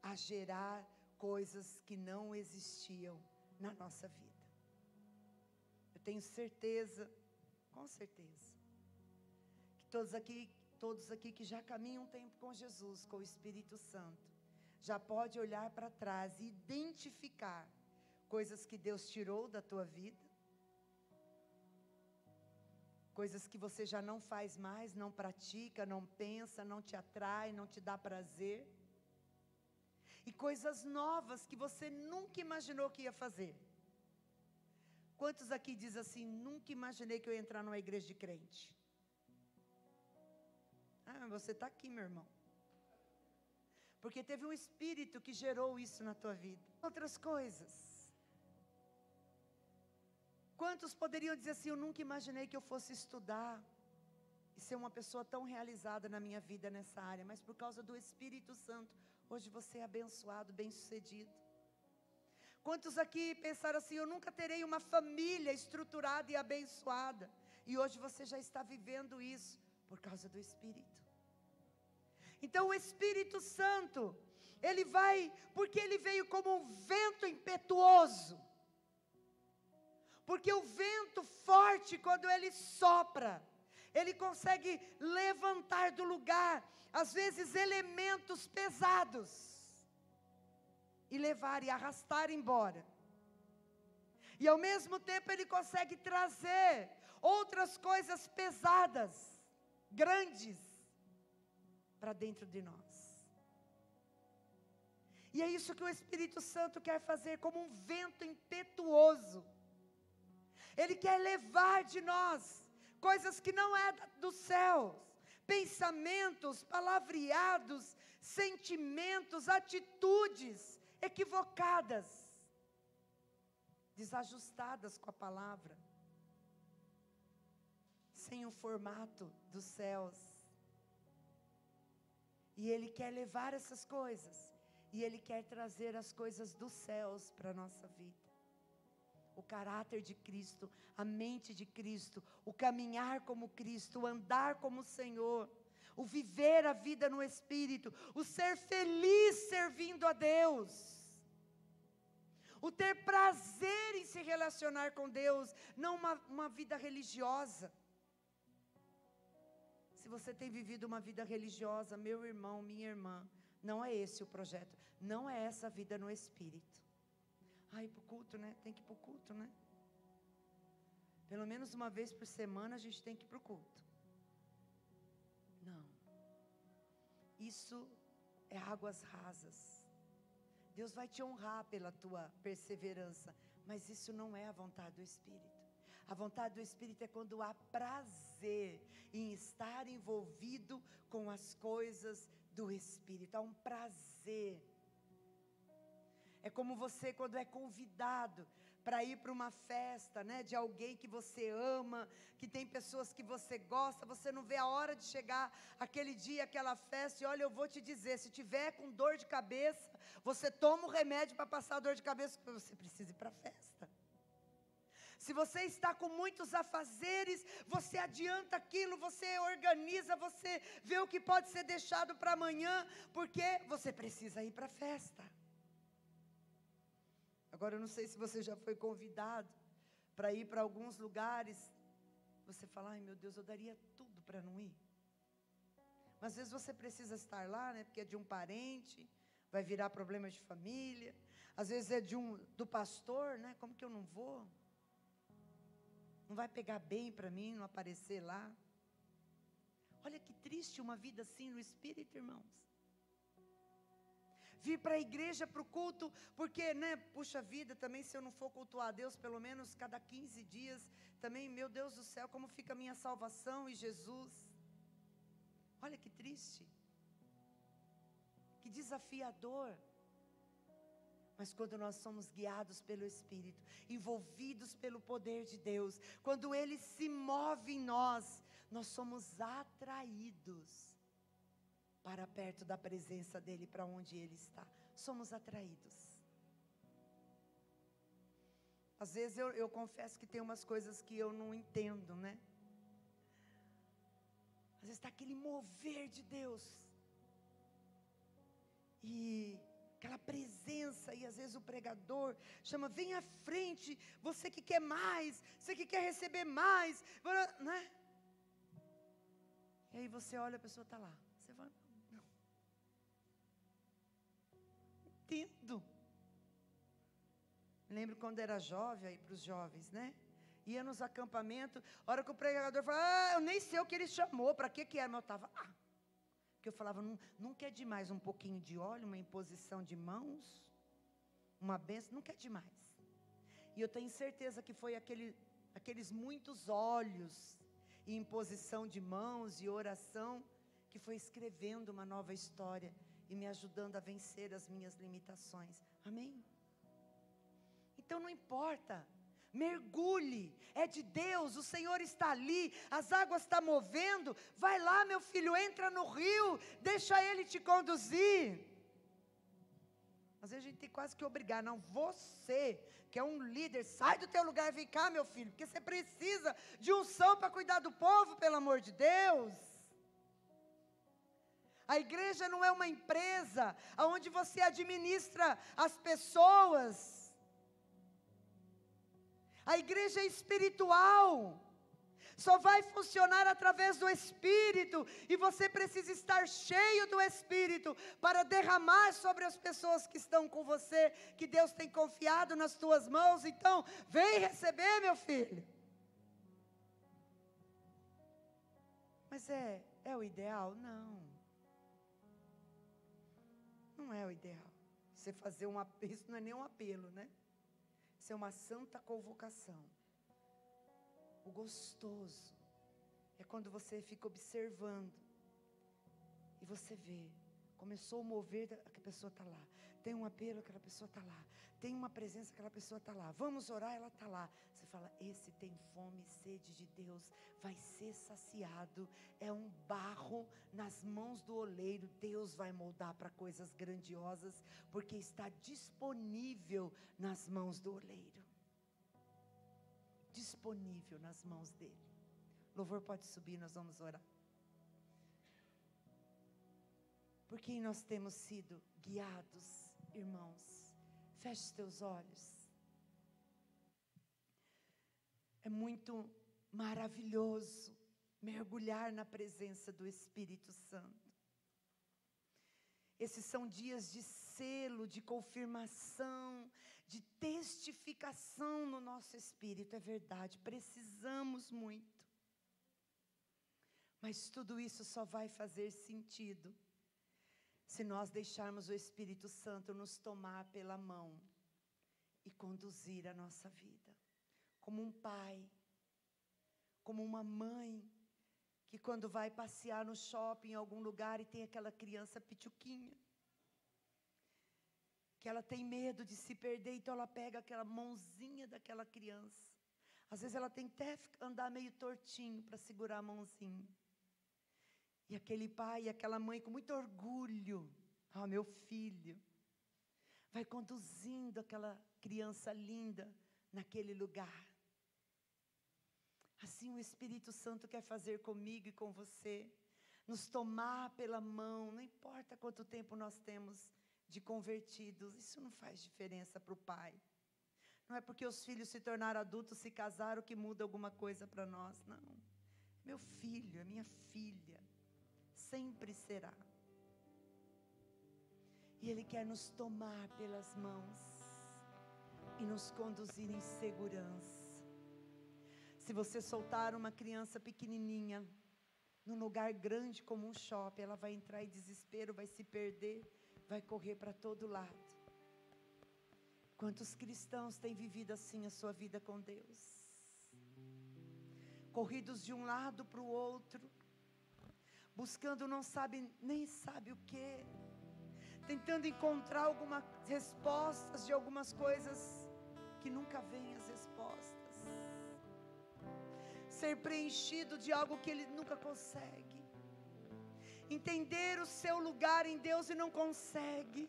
a gerar coisas que não existiam na nossa vida. Eu tenho certeza, com certeza, que todos aqui que já caminham um tempo com Jesus, com o Espírito Santo, já pode olhar para trás e identificar coisas que Deus tirou da tua vida, coisas que você já não faz mais, não pratica, não pensa, não te atrai, não te dá prazer. E coisas novas que você nunca imaginou que ia fazer. Quantos aqui dizem assim: nunca imaginei que eu ia entrar numa igreja de crente? Ah, você está aqui, meu irmão. porque teve um espírito que gerou isso na tua vida. Outras coisas. Quantos poderiam dizer assim, eu nunca imaginei que eu fosse estudar e ser uma pessoa tão realizada na minha vida nessa área, mas por causa do Espírito Santo, hoje você é abençoado, bem-sucedido. Quantos aqui pensaram assim, eu nunca terei uma família estruturada e abençoada, e hoje você já está vivendo isso, por causa do Espírito. Então o Espírito Santo, ele vai, porque ele veio como um vento impetuoso, porque o vento forte, quando ele sopra, ele consegue levantar do lugar, às vezes elementos pesados, e levar e arrastar embora. E ao mesmo tempo ele consegue trazer outras coisas pesadas, grandes, para dentro de nós. E é isso que o Espírito Santo quer fazer, como um vento impetuoso. Ele quer levar de nós coisas que não é dos céus, pensamentos, palavreados, sentimentos, atitudes equivocadas, desajustadas com a palavra, sem o formato dos céus. E Ele quer levar essas coisas, e Ele quer trazer as coisas dos céus para a nossa vida. O caráter de Cristo, a mente de Cristo, o caminhar como Cristo, o andar como o Senhor, o viver a vida no Espírito, o ser feliz servindo a Deus, o ter prazer em se relacionar com Deus, não uma vida religiosa. Se você tem vivido uma vida religiosa, meu irmão, minha irmã, não é esse o projeto, não é essa vida no Espírito. Ir para o culto, né? Tem que ir para o culto, né? Pelo menos uma vez por semana a gente tem que ir para o culto. Não. Isso é águas rasas. Deus vai te honrar pela tua perseverança, mas isso não é a vontade do Espírito. A vontade do Espírito é quando há prazer em estar envolvido com as coisas do Espírito. Há um prazer. É como você quando é convidado para ir para uma festa, né, de alguém que você ama, que tem pessoas que você gosta, você não vê a hora de chegar aquele dia, aquela festa, e olha, eu vou te dizer, se tiver com dor de cabeça, você toma o remédio para passar a dor de cabeça, porque você precisa ir para a festa. Se você está com muitos afazeres, você adianta aquilo, você organiza, você vê o que pode ser deixado para amanhã, porque você precisa ir para a festa. Agora eu não sei se você já foi convidado para ir para alguns lugares, você fala, ai meu Deus, eu daria tudo para não ir. Mas às vezes você precisa estar lá, né, porque é de um parente, vai virar problema de família, às vezes é do pastor, né, como que eu não vou? Não vai pegar bem para mim, não aparecer lá. Olha que triste uma vida assim no Espírito, irmãos. Vir para a igreja, para o culto, porque, né, puxa vida, também se eu não for cultuar a Deus, pelo menos cada 15 dias, também, meu Deus do céu, como fica a minha salvação e Jesus. Olha que triste, que desafiador. Mas quando nós somos guiados pelo Espírito, envolvidos pelo poder de Deus, quando Ele se move em nós, nós somos atraídos para perto da presença dEle, para onde Ele está. Somos atraídos. Às vezes eu confesso que tem umas coisas que eu não entendo, né? Às vezes está aquele mover de Deus, e aquela presença, e às vezes o pregador chama, vem à frente, você que quer mais, você que quer receber mais, né? E aí você olha, a pessoa está lá, você fala, não, entendo. Lembro quando era jovem, aí para os jovens, né? Ia nos acampamentos, a hora que o pregador falava, eu nem sei o que ele chamou, para que era, mas eu estava lá. Porque eu falava, não quer demais um pouquinho de óleo, uma imposição de mãos, uma bênção, não quer demais. E eu tenho certeza que foi aqueles muitos óleos, e imposição de mãos, e oração, que foi escrevendo uma nova história, e me ajudando a vencer as minhas limitações. Amém? Então não importa, mergulhe, é de Deus, o Senhor está ali, as águas estão movendo, vai lá meu filho, entra no rio, deixa Ele te conduzir. Às vezes a gente tem quase que obrigar, não, você que é um líder, sai do teu lugar e vem cá meu filho, porque você precisa de unção para cuidar do povo, pelo amor de Deus. A igreja não é uma empresa, onde você administra as pessoas. A igreja é espiritual, só vai funcionar através do Espírito, e você precisa estar cheio do Espírito, para derramar sobre as pessoas que estão com você, que Deus tem confiado nas tuas mãos. Então, vem receber meu filho. Mas é o ideal? Não. Não é o ideal. Você fazer isso não é nem um apelo, né? Isso é uma santa convocação. O gostoso é quando você fica observando e você vê, começou a mover, aquela pessoa está lá, tem um apelo, aquela pessoa está lá, tem uma presença, aquela pessoa está lá, vamos orar, ela está lá. Você fala, esse tem fome e sede de Deus, vai ser saciado. É um barro nas mãos do oleiro, Deus vai moldar para coisas grandiosas, porque está disponível nas mãos do oleiro, disponível nas mãos dele. Louvor pode subir, nós vamos orar. Por quem nós temos sido guiados, irmãos? Feche os teus olhos. É muito maravilhoso mergulhar na presença do Espírito Santo. Esses são dias de selo, de confirmação, de testificação no nosso espírito. É verdade, precisamos muito. Mas tudo isso só vai fazer sentido se nós deixarmos o Espírito Santo nos tomar pela mão e conduzir a nossa vida. Como um pai, como uma mãe, que quando vai passear no shopping em algum lugar e tem aquela criança pituquinha, que ela tem medo de se perder, então ela pega aquela mãozinha daquela criança. Às vezes ela tem até andar meio tortinho para segurar a mãozinha. E aquele pai e aquela mãe com muito orgulho, meu filho, vai conduzindo aquela criança linda naquele lugar. Assim o Espírito Santo quer fazer comigo e com você, nos tomar pela mão. Não importa quanto tempo nós temos de convertidos, isso não faz diferença para o pai. Não é porque os filhos se tornaram adultos, se casaram, que muda alguma coisa para nós, não. Meu filho, é minha filha, sempre será. E Ele quer nos tomar pelas mãos e nos conduzir em segurança. Se você soltar uma criança pequenininha num lugar grande como um shopping, ela vai entrar em desespero, vai se perder, vai correr para todo lado. Quantos cristãos têm vivido assim a sua vida com Deus? Corridos de um lado para o outro, buscando nem sabe o que, tentando encontrar algumas respostas de algumas coisas que nunca vêm as respostas. Ser preenchido de algo que ele nunca consegue. Entender o seu lugar em Deus e não consegue.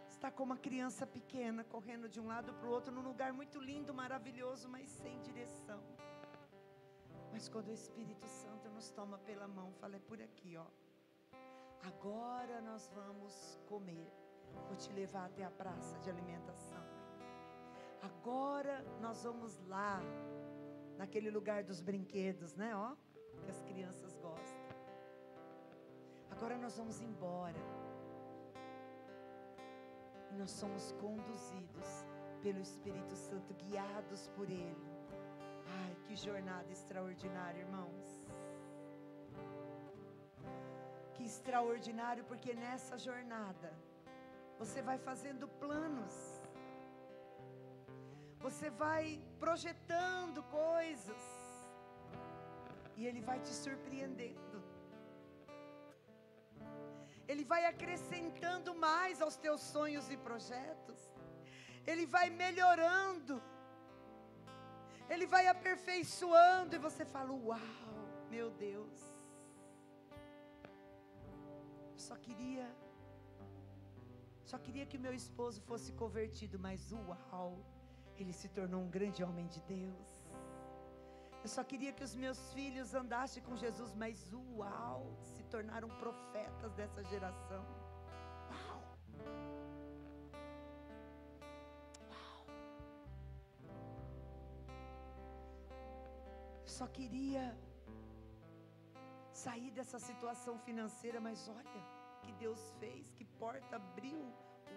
Está como uma criança pequena, correndo de um lado para o outro, num lugar muito lindo, maravilhoso, mas sem direção. Mas quando o Espírito Santo nos toma pela mão, fala, é por aqui, ó. Agora nós vamos comer. Vou te levar até a praça de alimentação. Agora nós vamos lá, naquele lugar dos brinquedos, né? Ó, que as crianças gostam. Agora nós vamos embora. E nós somos conduzidos pelo Espírito Santo, guiados por Ele. Ai, que jornada extraordinária, irmãos. Que extraordinário, porque nessa jornada você vai fazendo planos. Você vai projetando coisas. E Ele vai te surpreendendo. Ele vai acrescentando mais aos teus sonhos e projetos. Ele vai melhorando. Ele vai aperfeiçoando. E você fala, uau, meu Deus. Só queria que o meu esposo fosse convertido. Mas uau, ele se tornou um grande homem de Deus. Eu só queria que os meus filhos andassem com Jesus. Mas uau, se tornaram profetas dessa geração. Uau. Uau. Eu só queria sair dessa situação financeira. Mas olha que Deus fez, que porta abriu.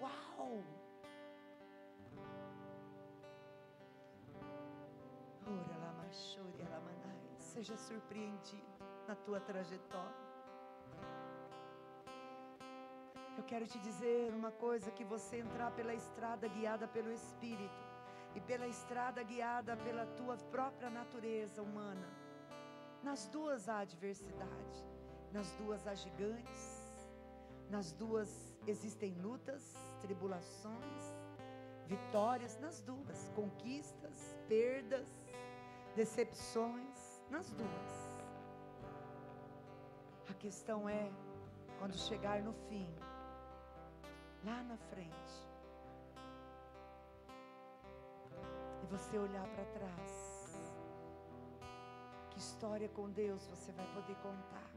Uau. Seja surpreendido na tua trajetória. Eu quero te dizer uma coisa, que você entrar pela estrada guiada pelo Espírito e pela estrada guiada pela tua própria natureza humana, nas duas há adversidade, nas duas há gigantes, nas duas existem lutas, tribulações, vitórias, nas duas, conquistas, perdas, decepções, nas duas. A questão é, quando chegar no fim, lá na frente, e você olhar para trás, que história com Deus você vai poder contar,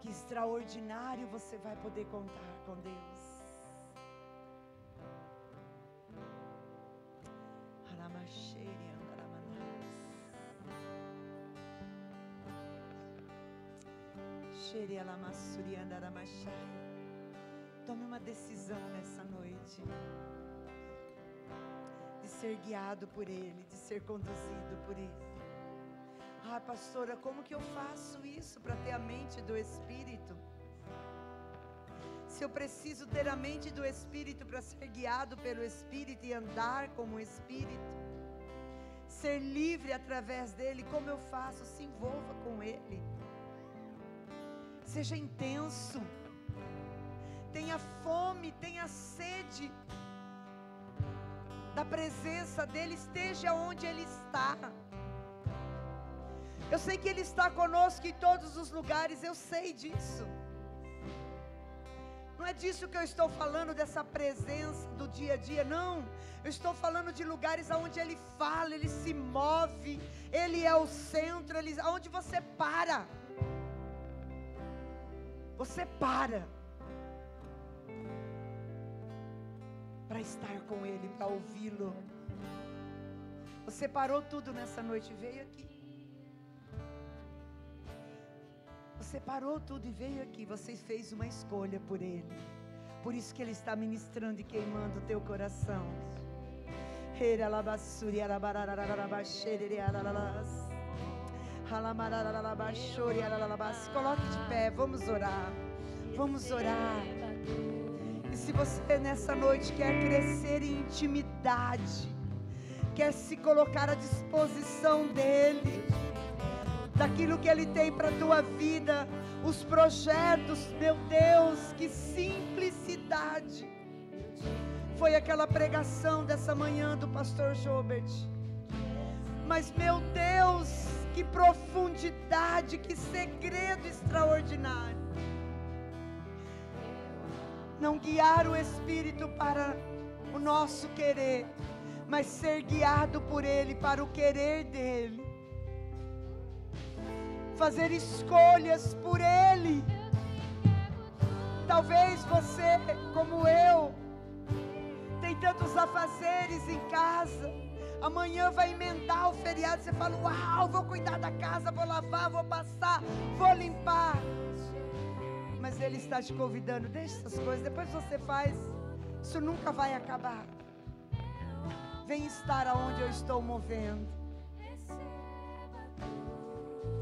que extraordinário você vai poder contar com Deus. Tome uma decisão nessa noite de ser guiado por Ele, de ser conduzido por Ele. Ah, pastora, como que eu faço isso para ter a mente do Espírito? Se eu preciso ter a mente do Espírito para ser guiado pelo Espírito e andar como o Espírito, ser livre através dele, como eu faço? Se envolva com Ele. Seja intenso, tenha fome, tenha sede da presença dEle, esteja onde Ele está. Eu sei que Ele está conosco em todos os lugares, eu sei disso. Não é disso que eu estou falando, dessa presença do dia a dia, não. Eu estou falando de lugares onde Ele fala, Ele se move, Ele é o centro, onde você para. Você para estar com Ele, para ouvi-lo. Você parou tudo nessa noite e veio aqui. Você parou tudo e veio aqui. Você fez uma escolha por Ele. Por isso que Ele está ministrando e queimando o teu coração. Coloque de pé, vamos orar. Vamos orar. E se você nessa noite quer crescer em intimidade, quer se colocar à disposição dEle, daquilo que Ele tem para a tua vida, os projetos, meu Deus, que simplicidade. Foi aquela pregação dessa manhã do pastor Jobert. Mas meu Deus, que profundidade, que segredo extraordinário. Não guiar o Espírito para o nosso querer, mas ser guiado por Ele para o querer dEle. Fazer escolhas por Ele. Talvez você, como eu, tem tantos afazeres em casa. Amanhã vai emendar o feriado, você fala, uau, vou cuidar da casa, vou lavar, vou passar, vou limpar. Mas Ele está te convidando, deixa essas coisas, depois você faz, isso nunca vai acabar. Vem estar aonde eu estou movendo.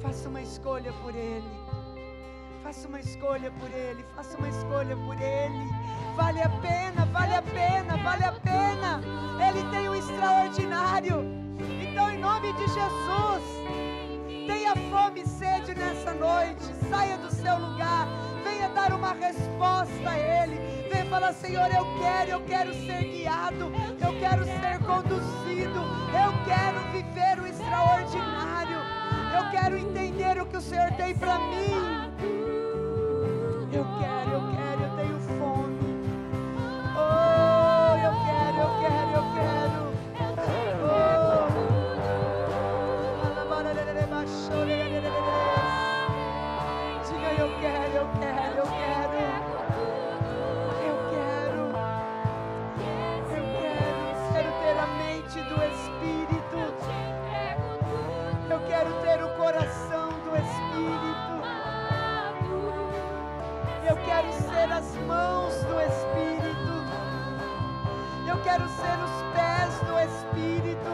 Faça uma escolha por Ele. Faça uma escolha por Ele. Faça uma escolha por Ele. Vale a pena, vale a pena, vale a pena. Ele tem o extraordinário. Então, em nome de Jesus, tenha fome e sede nessa noite, saia do seu lugar, venha dar uma resposta a Ele, venha falar: Senhor, eu quero ser guiado, eu quero ser conduzido, eu quero viver o extraordinário, eu quero entender o que o Senhor tem para mim. Eu tenho fome. Oh, eu quero. Oh, diga: eu quero ter a mente do Espírito, eu quero ter o coração do Espírito, eu quero ser as mãos do Espírito, eu quero ser os pés do Espírito,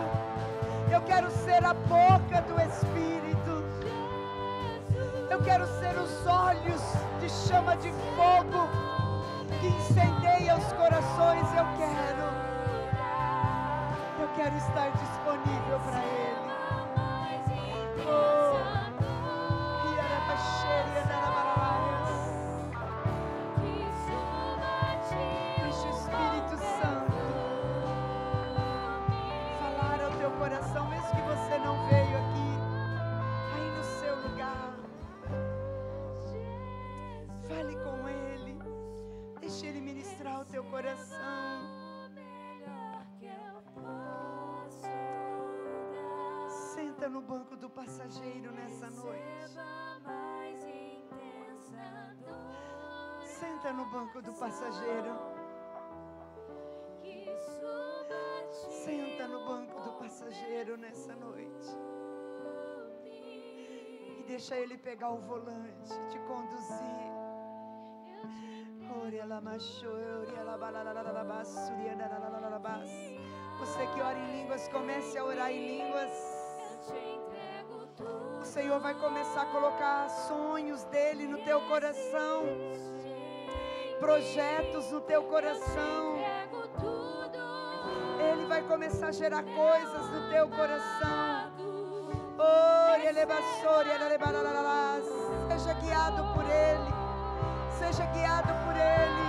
eu quero ser a boca do Espírito, eu quero ser os olhos de chama de fogo que incendeia os corações. Eu quero estar disponível para Ele. Oh, deixa o Espírito Santo falar ao teu coração, mesmo que você não veio aqui, aí no seu lugar. Fale com Ele, deixe Ele ministrar o teu coração. Senta no banco do passageiro nessa noite. Senta no banco do passageiro. Senta no banco do passageiro nessa noite. E deixa Ele pegar o volante, te conduzir. Você que ora em línguas, comece a orar em línguas. O Senhor vai começar a colocar sonhos dele no teu coração, projetos no teu coração. Ele vai começar a gerar coisas no teu coração. Seja guiado por Ele. Seja guiado por Ele.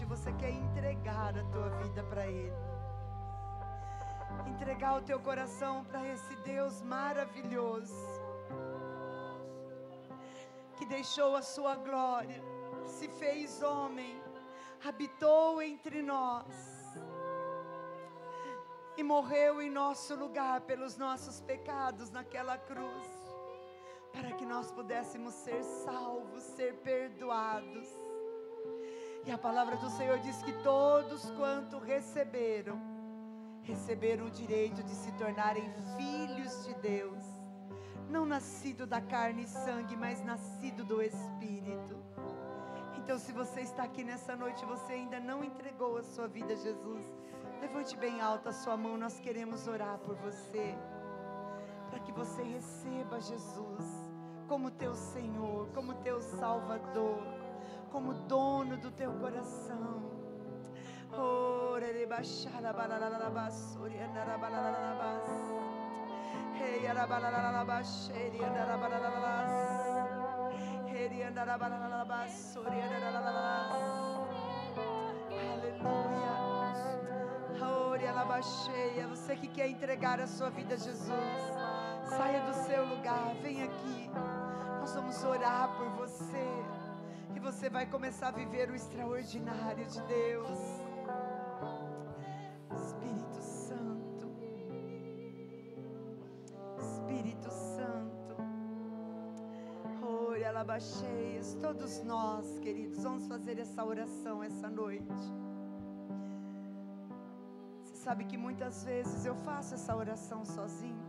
Você quer entregar a tua vida para Ele, entregar o teu coração para esse Deus maravilhoso, que deixou a sua glória, se fez homem, habitou entre nós e morreu em nosso lugar pelos nossos pecados naquela cruz, para que nós pudéssemos ser salvos, ser perdoados. E a palavra do Senhor diz que todos quanto receberam o direito de se tornarem filhos de Deus, não nascido da carne e sangue, mas nascido do Espírito. Então, se você está aqui nessa noite, você ainda não entregou a sua vida a Jesus, levante bem alto a sua mão. Nós queremos orar por você, para que você receba Jesus como teu Senhor, como teu Salvador, como dono do teu coração. Aleluia. Você que quer entregar a sua vida a Jesus, saia do seu lugar, vem aqui. Nós vamos orar por você. E você vai começar a viver o extraordinário de Deus. Espírito Santo, Espírito Santo, ore alabacheias. Todos nós, queridos, vamos fazer essa oração essa noite. Você sabe que muitas vezes eu faço essa oração sozinho.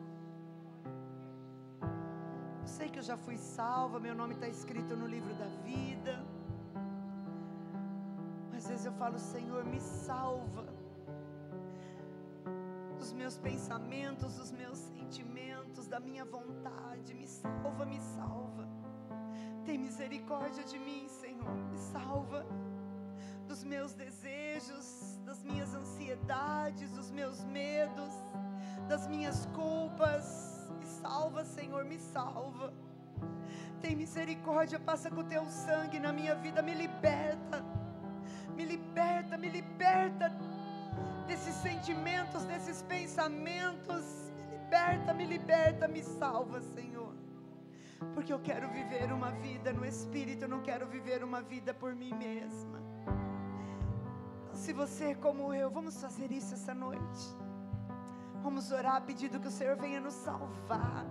Eu sei que eu já fui salva, meu nome está escrito no livro da vida. Mas às vezes eu falo, Senhor, me salva dos meus pensamentos, dos meus sentimentos, da minha vontade. Me salva, me salva. Tem misericórdia de mim, Senhor. Me salva dos meus desejos, das minhas ansiedades, dos meus medos, das minhas culpas. Me salva, Senhor, me salva. Tem misericórdia, passa com o teu sangue na minha vida, me liberta. Me liberta, me liberta desses sentimentos, desses pensamentos. Me liberta, me salva, Senhor. Porque eu quero viver uma vida no Espírito, eu não quero viver uma vida por mim mesma. Se você é como eu, vamos fazer isso essa noite. Vamos orar pedindo que o Senhor venha nos salvar.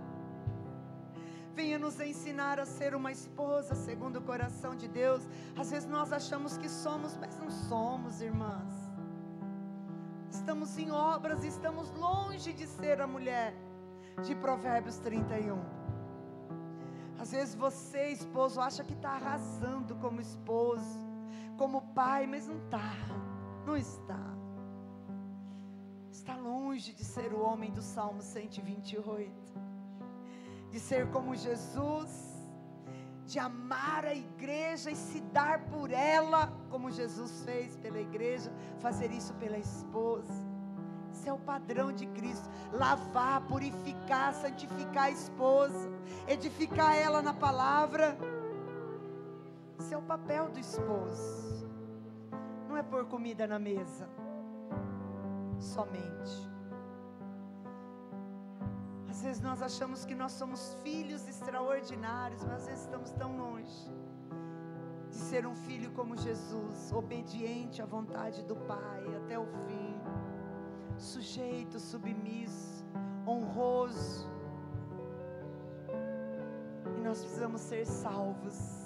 Venha nos ensinar a ser uma esposa segundo o coração de Deus. Às vezes nós achamos que somos, mas não somos, irmãs. Estamos em obras, estamos longe de ser a mulher de Provérbios 31. Às vezes você, esposo, acha que está arrasando como esposo, como pai, mas não está, não está. Está longe de ser o homem do Salmo 128, de ser como Jesus, de amar a igreja e se dar por ela, como Jesus fez pela igreja, fazer isso pela esposa. Esse é o padrão de Cristo: lavar, purificar, santificar a esposa, edificar ela na palavra. Esse é o papel do esposo. Não é pôr comida na mesa somente. Às vezes nós achamos que nós somos filhos extraordinários, mas às vezes estamos tão longe de ser um filho como Jesus, obediente à vontade do Pai até o fim, sujeito, submisso, honroso. E nós precisamos ser salvos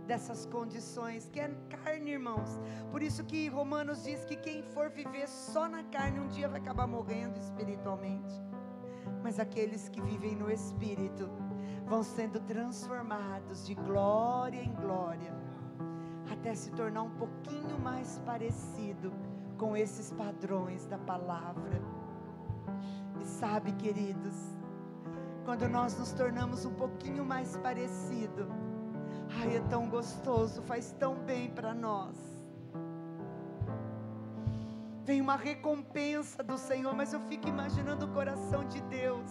dessas condições, que é carne, irmãos. Por isso que Romanos diz que quem for viver só na carne, um dia vai acabar morrendo espiritualmente. Mas aqueles que vivem no Espírito vão sendo transformados de glória em glória, até se tornar um pouquinho mais parecido com esses padrões da palavra. E sabe, queridos, quando nós nos tornamos um pouquinho mais parecido, ai, é tão gostoso, faz tão bem para nós. Vem uma recompensa do Senhor, mas eu fico imaginando o coração de Deus,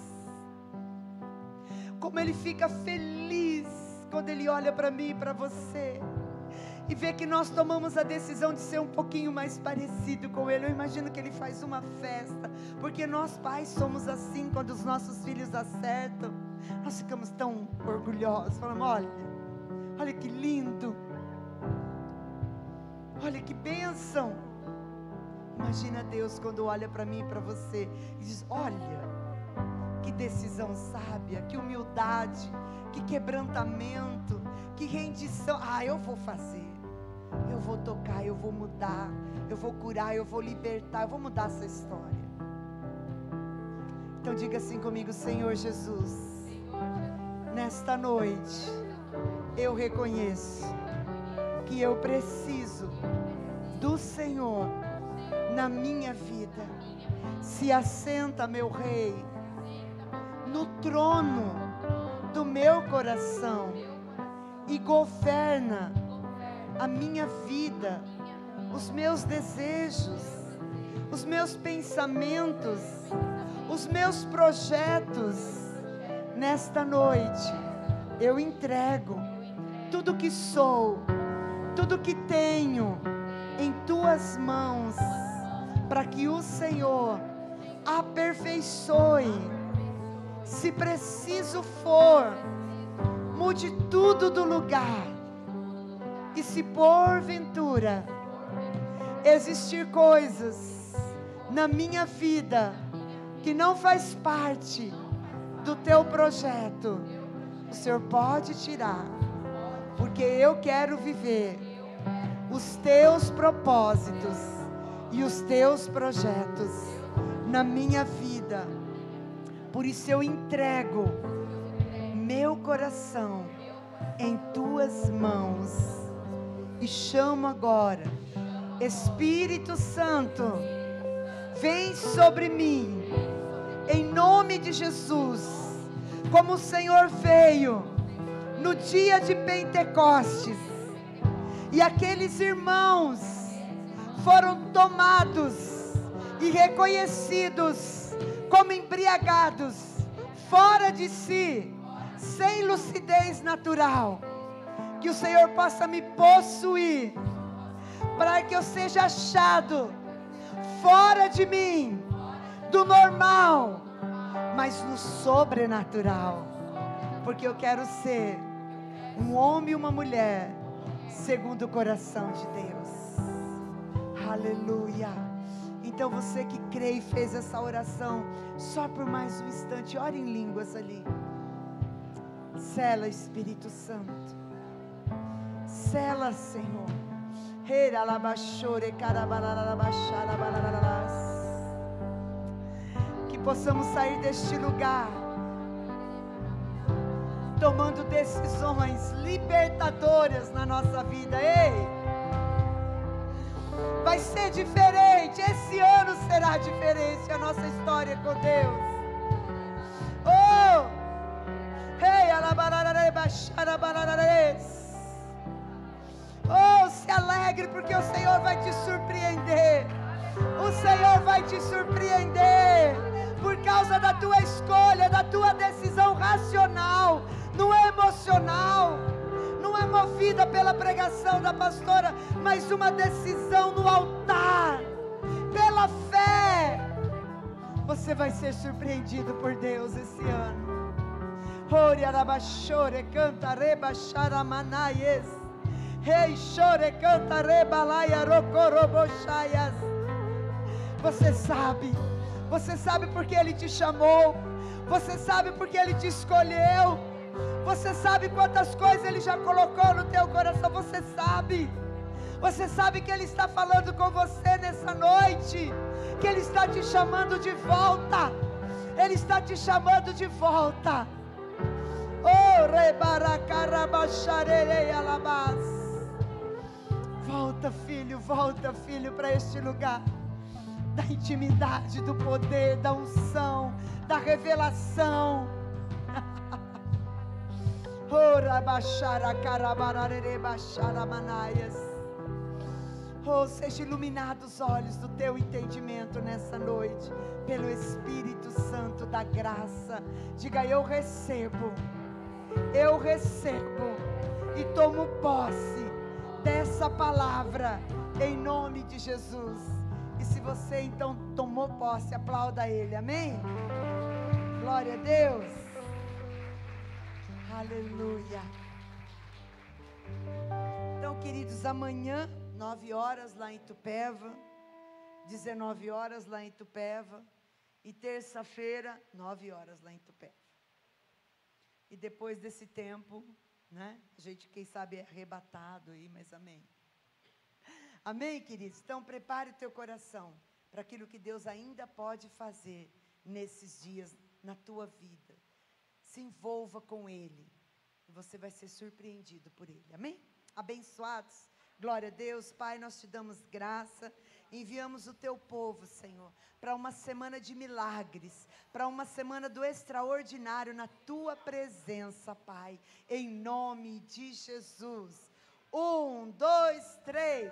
como Ele fica feliz quando Ele olha para mim e para você, e vê que nós tomamos a decisão de ser um pouquinho mais parecido com Ele. Eu imagino que Ele faz uma festa, porque nós pais somos assim. Quando os nossos filhos acertam, nós ficamos tão orgulhosos, falamos: olha que lindo, olha que bênção. Imagina Deus quando olha para mim e para você e diz: olha, que decisão sábia, que humildade, que quebrantamento, que rendição. Eu vou fazer, eu vou tocar, eu vou mudar, eu vou curar, eu vou libertar, eu vou mudar essa história. Então diga assim comigo: Senhor Jesus, nesta noite eu reconheço que eu preciso do Senhor na minha vida. Se assenta, meu Rei, no trono do meu coração e governa a minha vida, os meus desejos, os meus pensamentos, os meus projetos. Nesta noite eu entrego tudo que sou, tudo que tenho em tuas mãos. para que o Senhor aperfeiçoe. Se preciso for, mude tudo do lugar. E se porventura existir coisas na minha vida que não faz parte do teu projeto, o Senhor pode tirar, porque eu quero viver os teus propósitos e os teus projetos na minha vida. Por isso eu entrego meu coração em tuas mãos e chamo agora, Espírito Santo, vem sobre mim, em nome de Jesus, como o Senhor veio no dia de Pentecostes, e aqueles irmãos foram tomados e reconhecidos como embriagados, fora de si, sem lucidez natural. Que o Senhor possa me possuir, para que eu seja achado fora de mim, do normal, mas no sobrenatural, porque eu quero ser um homem e uma mulher segundo o coração de Deus. Aleluia. Então você que crê e fez essa oração, só por mais um instante, ore em línguas ali. Sela, Espírito Santo, sela, Senhor. Que possamos sair deste lugar tomando decisões libertadoras na nossa vida. Ei, vai ser diferente. Esse ano será diferente a nossa história com Deus. Oh, hey, oh, se alegre, porque o Senhor vai te surpreender. O Senhor vai te surpreender por causa da tua escolha, da tua decisão racional, não é emocional, não é movida pela pregação da pastora, mas uma decisão no altar, pela fé. Você vai ser surpreendido por Deus esse ano. Ore arabachore canta reba charamanaies. Rei chore canta rebalaia rocorobochaias. Você sabe porque Ele te chamou, você sabe porque Ele te escolheu, você sabe quantas coisas Ele já colocou no teu coração, você sabe que Ele está falando com você nessa noite, que Ele está te chamando de volta, Ele está te chamando de volta. Oh, rebaracarabacharei alabás. Volta, filho, para este lugar da intimidade, do poder, da unção, da revelação. Oh, seja iluminado os olhos do teu entendimento nessa noite, pelo Espírito Santo da graça. Diga: eu recebo e tomo posse dessa palavra, em nome de Jesus. E se você então tomou posse, aplauda Ele, amém? Glória a Deus, aleluia. Então, queridos, amanhã 9 horas lá em Itupeva, 19 horas lá em Itupeva, e terça-feira 9 horas lá em Itupeva. E depois desse tempo, né, a gente, quem sabe, é arrebatado aí, mas amém. Amém, queridos? Então prepare o teu coração para aquilo que Deus ainda pode fazer nesses dias na tua vida. Se envolva com Ele e você vai ser surpreendido por Ele, amém? Abençoados, glória a Deus. Pai, nós te damos graça, enviamos o teu povo, Senhor, para uma semana de milagres, para uma semana do extraordinário na tua presença, Pai, em nome de Jesus. 1, 2, 3.